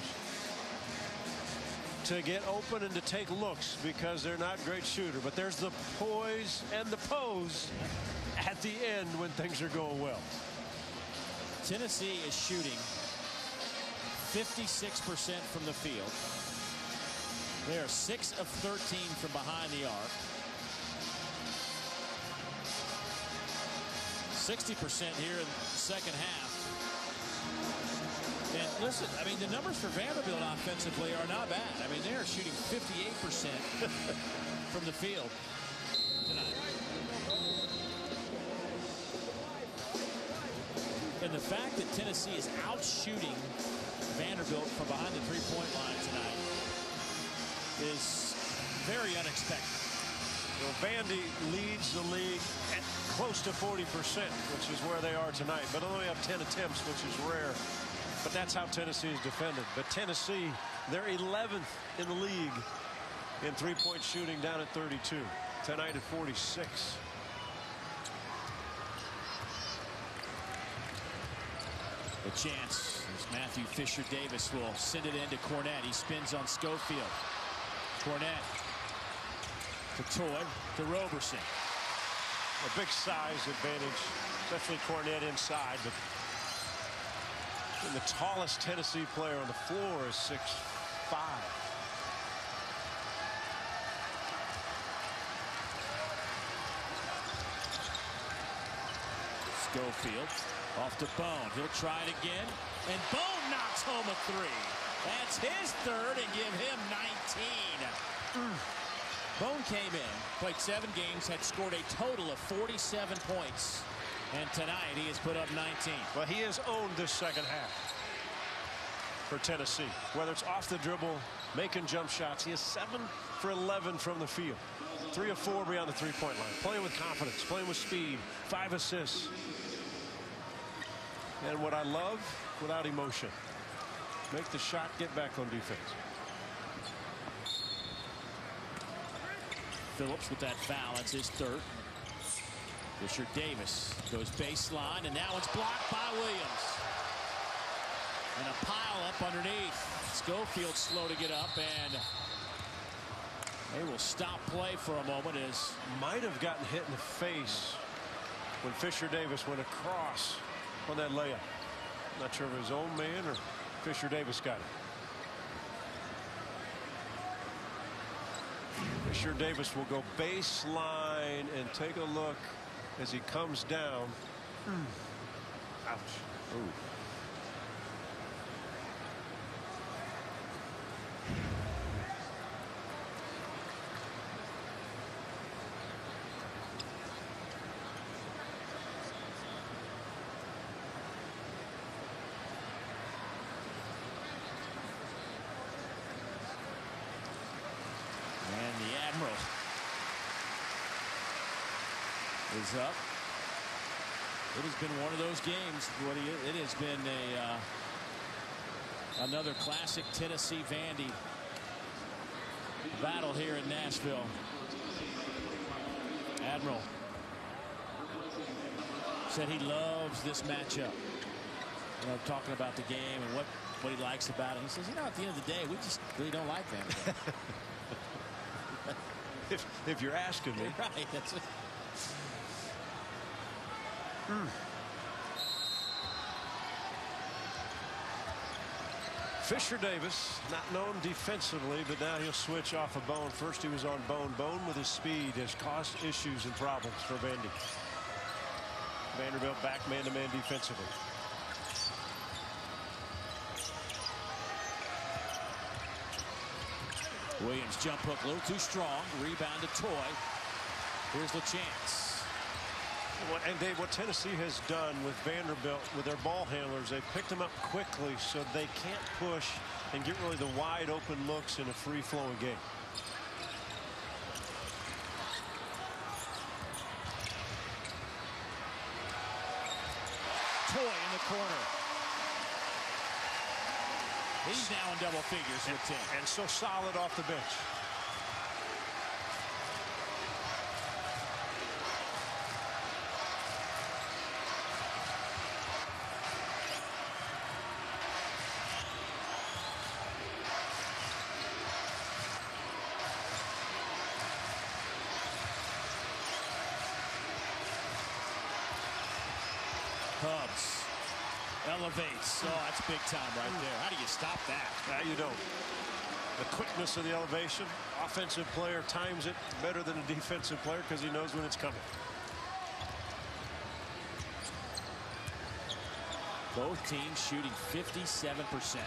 Speaker 3: to get open and to take looks because they're not great shooter. But there's the poise and the pose at the end when things are going well.
Speaker 1: Tennessee is shooting 56% from the field. They are 6 of 13 from behind the arc. 60% here in the second half. Listen, I mean, the numbers for Vanderbilt offensively are not bad. I mean, they're shooting 58% from the field tonight. And the fact that Tennessee is out shooting Vanderbilt from behind the three-point line tonight is very unexpected.
Speaker 3: Well, Vandy leads the league at close to 40%, which is where they are tonight, but only have 10 attempts, which is rare. But that's how Tennessee is defended. But Tennessee, they're 11th in the league in three-point shooting, down at 32. Tonight at 46.
Speaker 1: A chance as Matthew Fisher Davis will send it into Cornette. He spins on Schofield. Cornette to Toy to Roberson.
Speaker 3: A big size advantage, especially Cornette inside. But the tallest Tennessee player on the floor is 6'5".
Speaker 1: Schofield off to Bone. He'll try it again. And Bone knocks home a three. That's his third and give him 19. Bone came in, played 7 games, had scored a total of 47 points. And tonight he has put up 19.
Speaker 3: Well, he has owned this second half for Tennessee. Whether it's off the dribble, making jump shots. He is 7 for 11 from the field. 3 of 4 beyond the three-point line. Playing with confidence, playing with speed. 5 assists. And what I love, without emotion. Make the shot, get back on defense.
Speaker 1: Phillips with that foul. That's his third. Fisher Davis goes baseline, and now it's blocked by Williams. And a pile up underneath. Schofield slow to get up, and they will stop play for a moment. As
Speaker 3: might have gotten hit in the face when Fisher Davis went across on that layup. Not sure if it was his own man or Fisher Davis got it. Fisher Davis will go baseline and take a look as he comes down. Ouch. Ooh.
Speaker 1: Is up. It has been one of those games, Woody. It has been another classic Tennessee Vandy battle here in Nashville. Admiral said he loves this matchup. You know, talking about the game and what he likes about it. He says, you know, at the end of the day, we just really don't like Vandy.
Speaker 3: if you're asking me.
Speaker 1: Right. That's it.
Speaker 3: Fisher Davis, not known defensively, but now he'll switch off of Bone. First he was on Bone. Bone with his speed has caused issues and problems for Vandy. Vanderbilt back man-to-man defensively.
Speaker 1: Williams jump hook a little too strong. Rebound to Toy. Here's the chance.
Speaker 3: And Dave, what Tennessee has done with Vanderbilt, with their ball handlers, they've picked them up quickly so they can't push and get really the wide open looks in a free-flowing game.
Speaker 1: Toy in the corner. He's now in double figures with 10.
Speaker 3: And so solid off the bench.
Speaker 1: Cubs elevates. Oh, that's big time right there. How do you stop that?
Speaker 3: You don't. The quickness of the elevation. Offensive player times it better than a defensive player because he knows when it's coming.
Speaker 1: Both teams shooting 57%.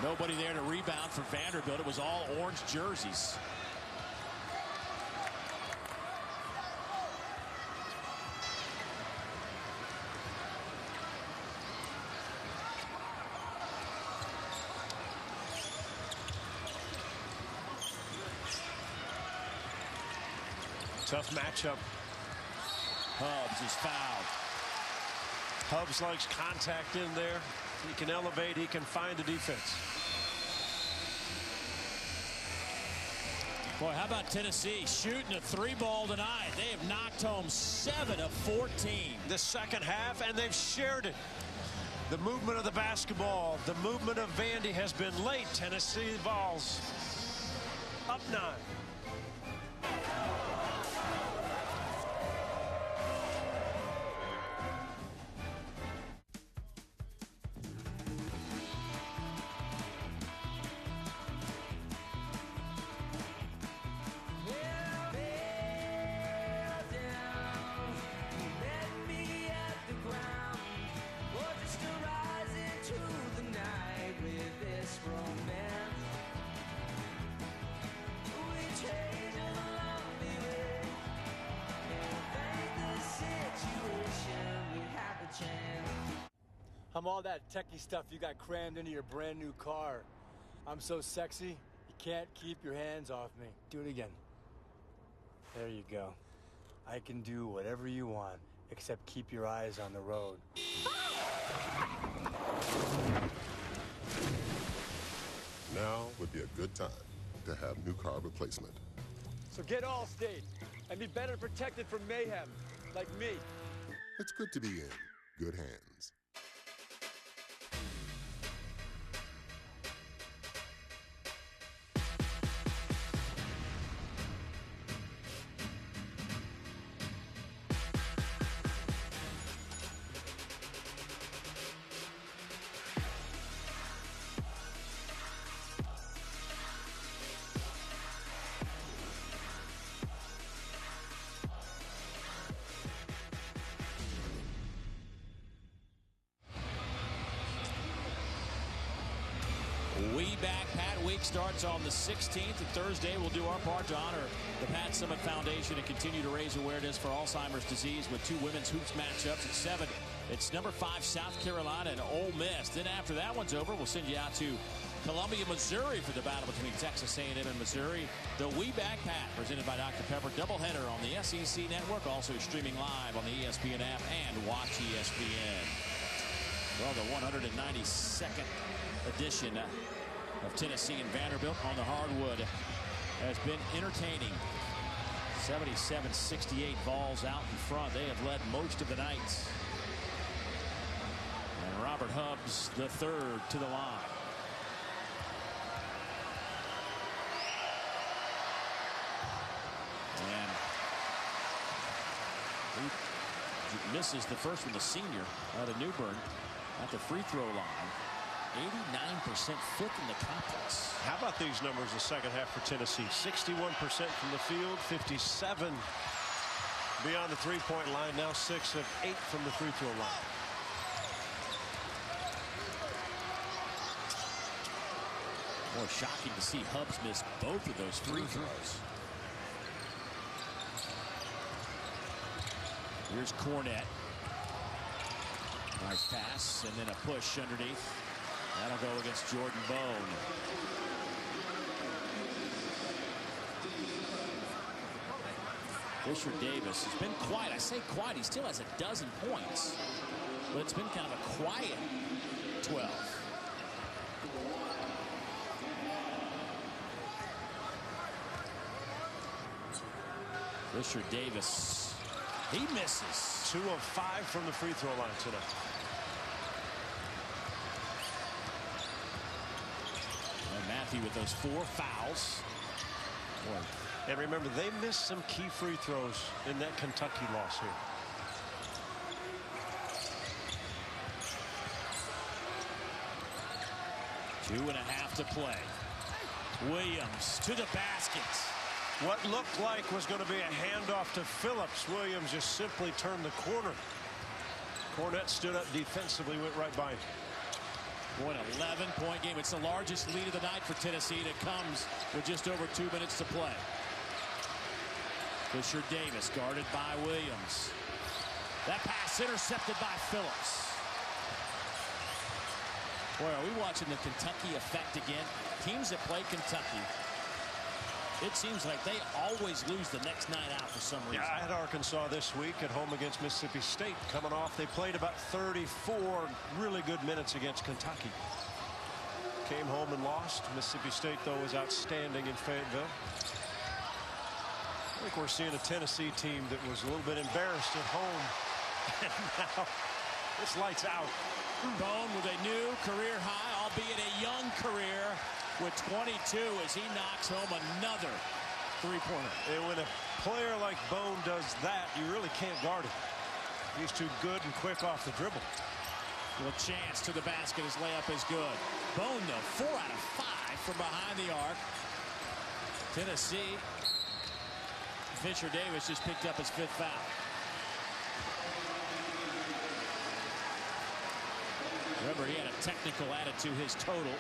Speaker 1: Nobody there to rebound for Vanderbilt. It was all orange jerseys.
Speaker 3: Tough matchup.
Speaker 1: Hubs is fouled.
Speaker 3: Hubs likes contact in there. He can elevate. He can find the defense.
Speaker 1: Boy, how about Tennessee shooting a 3-ball tonight? They have knocked home 7 of 14.
Speaker 3: The second half, and they've shared it. The movement of the basketball, the movement of Vandy has been late. Tennessee Vols up 9.
Speaker 13: I'm all that techie stuff you got crammed into your brand new car. I'm so sexy, you can't keep your hands off me. Do it again. There you go. I can do whatever you want, except keep your eyes on the road.
Speaker 17: Now would be a good time to have new car replacement.
Speaker 13: So get Allstate and be better protected from mayhem, like me.
Speaker 17: It's good to be in good hands.
Speaker 1: We back. Pat Week starts on the 16th. And Thursday, we'll do our part to honor the Pat Summitt Foundation and continue to raise awareness for Alzheimer's disease with 2 women's hoops matchups at 7. It's number 5 South Carolina and Ole Miss. Then after that one's over, we'll send you out to Columbia, Missouri for the battle between Texas A&M and Missouri. The We Back Pat, presented by Dr. Pepper. Doubleheader on the SEC Network, also streaming live on the ESPN app and Watch ESPN. Well, the 192nd edition of Tennessee and Vanderbilt on the hardwood has been entertaining. 77-68 Vols out in front. They have led most of the night. And Robert Hubbs, the third, to the line. And he misses the first one, the senior out of Newbern at the free throw line. 89% fifth in the conference.
Speaker 3: How about these numbers the second half for Tennessee? 61% from the field, 57 beyond the three-point line. Now 6 of 8 from the free throw line.
Speaker 1: More shocking to see Hubbs miss both of those free throws. Here's Cornette. Nice pass and then a push underneath. That'll go against Jordan Bone. Fisher Davis has been quiet. I say quiet. He still has a dozen points. But it's been kind of a quiet 12. Fisher Davis. He misses.
Speaker 3: 2 of 5 from the free throw line tonight.
Speaker 1: Matthew with those 4 fouls.
Speaker 3: Boy. And remember, they missed some key free throws in that Kentucky loss here.
Speaker 1: Two and a half to play. Williams to the basket.
Speaker 3: What looked like was going to be a handoff to Phillips. Williams just simply turned the corner. Cornette stood up defensively, went right by him.
Speaker 1: Boy, an 11-point game. It's the largest lead of the night for Tennessee, and it comes with just over 2 minutes to play. Fisher Davis guarded by Williams. That pass intercepted by Phillips. Boy, are we watching the Kentucky effect again? Teams that play Kentucky, it seems like they always lose the next night out for some reason.
Speaker 3: Yeah, I had Arkansas this week at home against Mississippi State. Coming off, they played about 34 really good minutes against Kentucky. Came home and lost. Mississippi State, though, was outstanding in Fayetteville. I think we're seeing a Tennessee team that was a little bit embarrassed at home. And now it's lights out.
Speaker 1: Bone with a new career high, albeit a young career, with 22 as he knocks home another three-pointer.
Speaker 3: And when a player like Bone does that, you really can't guard him. He's too good and quick off the dribble.
Speaker 1: Little chance to the basket. His layup is good. Bone, though, 4 out of 5 from behind the arc. Tennessee. Fisher Davis just picked up his 5th foul. Remember, he had a technical added to his total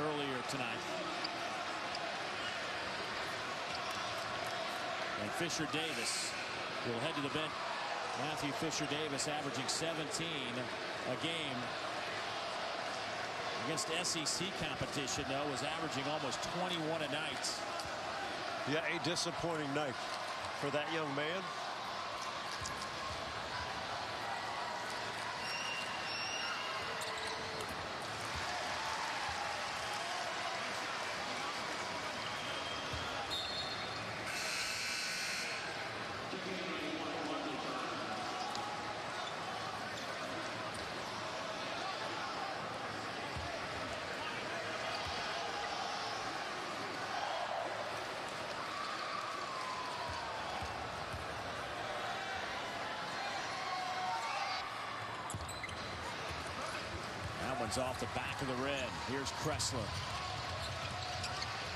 Speaker 1: earlier tonight. And Fisher Davis will head to the bench. Matthew Fisher Davis averaging 17 a game. Against SEC competition, though, was averaging almost 21 a night.
Speaker 3: Yeah, a disappointing night for that young man.
Speaker 1: Off the back of the red. Here's Kressler.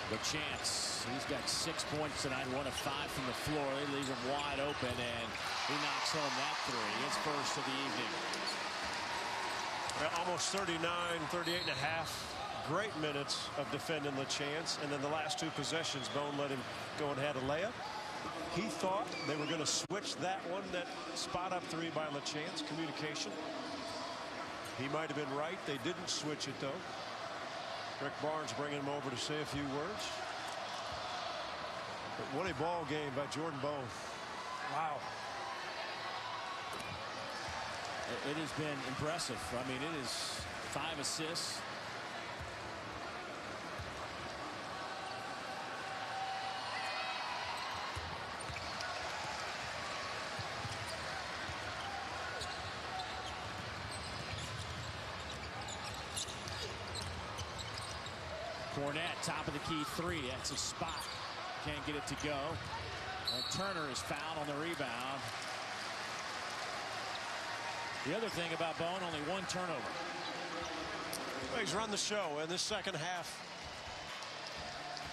Speaker 1: The chance. He's got 6 points tonight, 1 of 5 from the floor. They leave him wide open, and he knocks home that three. His first of the evening.
Speaker 3: Well, almost 39, 38 and a half. Great minutes of defending LaChance, and then the last 2 possessions, Bone let him go and had a layup. He thought they were going to switch that one, that spot up three by LaChance. Communication. He might have been right. They didn't switch it, though. Rick Barnes bringing him over to say a few words. But what a ball game by Jordan Bone. Wow.
Speaker 1: It has been impressive. I mean, it is 5 assists. Cornette, top of the key three. That's a spot. Can't get it to go. And Turner is fouled on the rebound. The other thing about Bone, only 1 turnover.
Speaker 3: Well, he's run the show in this second half.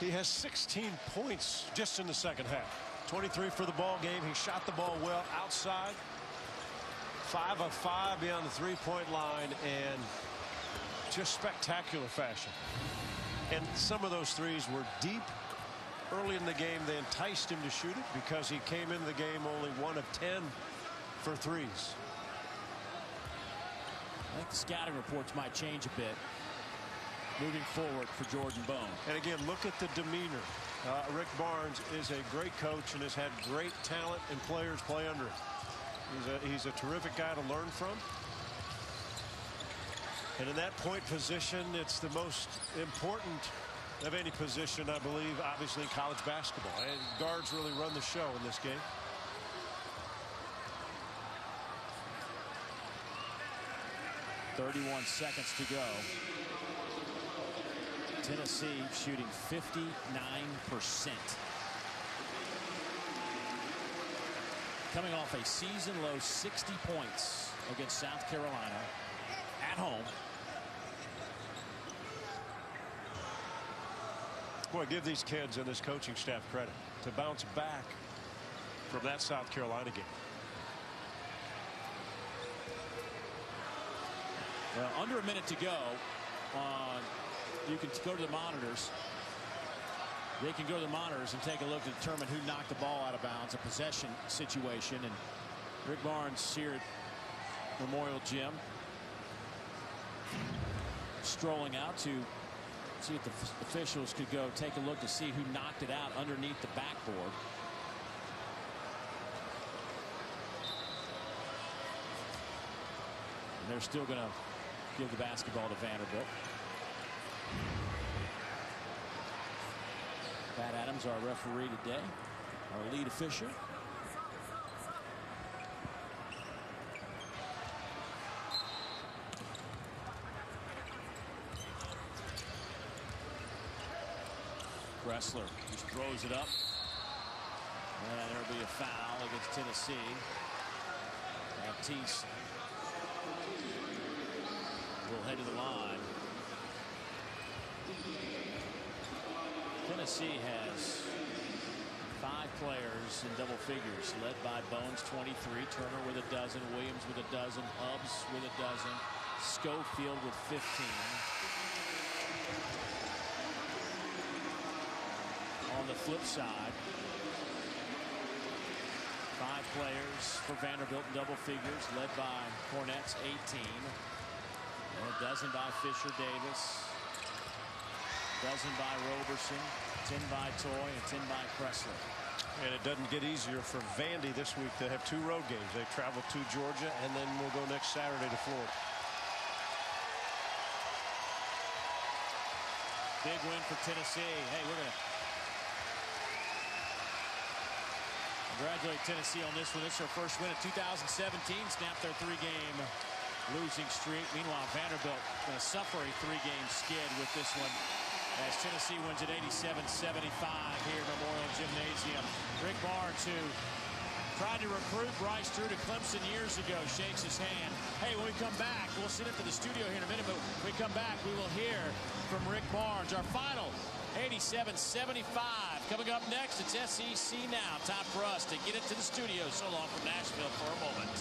Speaker 3: He has 16 points just in the second half. 23 for the ball game. He shot the ball well outside. 5 of 5 beyond the three-point line, and just spectacular fashion. And some of those threes were deep. Early in the game, they enticed him to shoot it because he came into the game only 1 of 10 for threes.
Speaker 1: I think the scouting reports might change a bit moving forward for Jordan Bone.
Speaker 3: And again, look at the demeanor. Rick Barnes is a great coach and has had great talent and players play under him. He's a terrific guy to learn from. And in that point position, it's the most important of any position, I believe, obviously in college basketball. And guards really run the show in this game.
Speaker 1: .31 seconds to go. Tennessee shooting 59%. Coming off a season-low 60 points against South Carolina at home.
Speaker 3: Boy, give these kids and this coaching staff credit to bounce back from that South Carolina game.
Speaker 1: Well, under a minute to go. You can go to the monitors. They can go to the monitors and take a look to determine who knocked the ball out of bounds, a possession situation. And Rick Barnes here at Memorial Gym strolling out to see if the officials could go take a look to see who knocked it out underneath the backboard. And they're still going to give the basketball to Vanderbilt. Pat Adams, our referee today, our lead official. Gressler just throws it up. And there'll be a foul against Tennessee. Baptiste will head to the line. Tennessee has 5 players in double figures, led by Bones 23, Turner with a dozen, Williams with a dozen, Hubbs with a dozen, Schofield with 15. On the flip side, 5 players for Vanderbilt in double figures, led by Cornett's 18. And a dozen by Fisher Davis. Dozen by Roberson, 10 by Toy, and 10 by Gressler.
Speaker 3: And it doesn't get easier for Vandy this week. They have 2 road games. They travel to Georgia, and then we'll go next Saturday to Florida.
Speaker 1: Big win for Tennessee. Hey, we're going to congratulate Tennessee on this one. This is their first win of 2017. Snapped their 3-game losing streak. Meanwhile, Vanderbilt going to suffer a 3-game skid with this one, as Tennessee wins at 87-75 here at Memorial Gymnasium. Rick Barnes, who tried to recruit Bryce Drew to Clemson years ago, shakes his hand. Hey, when we come back, we'll sit up to the studio here in a minute, but when we come back, we will hear from Rick Barnes. Our final 87-75. Coming up next, it's SEC Now. Time for us to get it to the studio. So long from Nashville for a moment.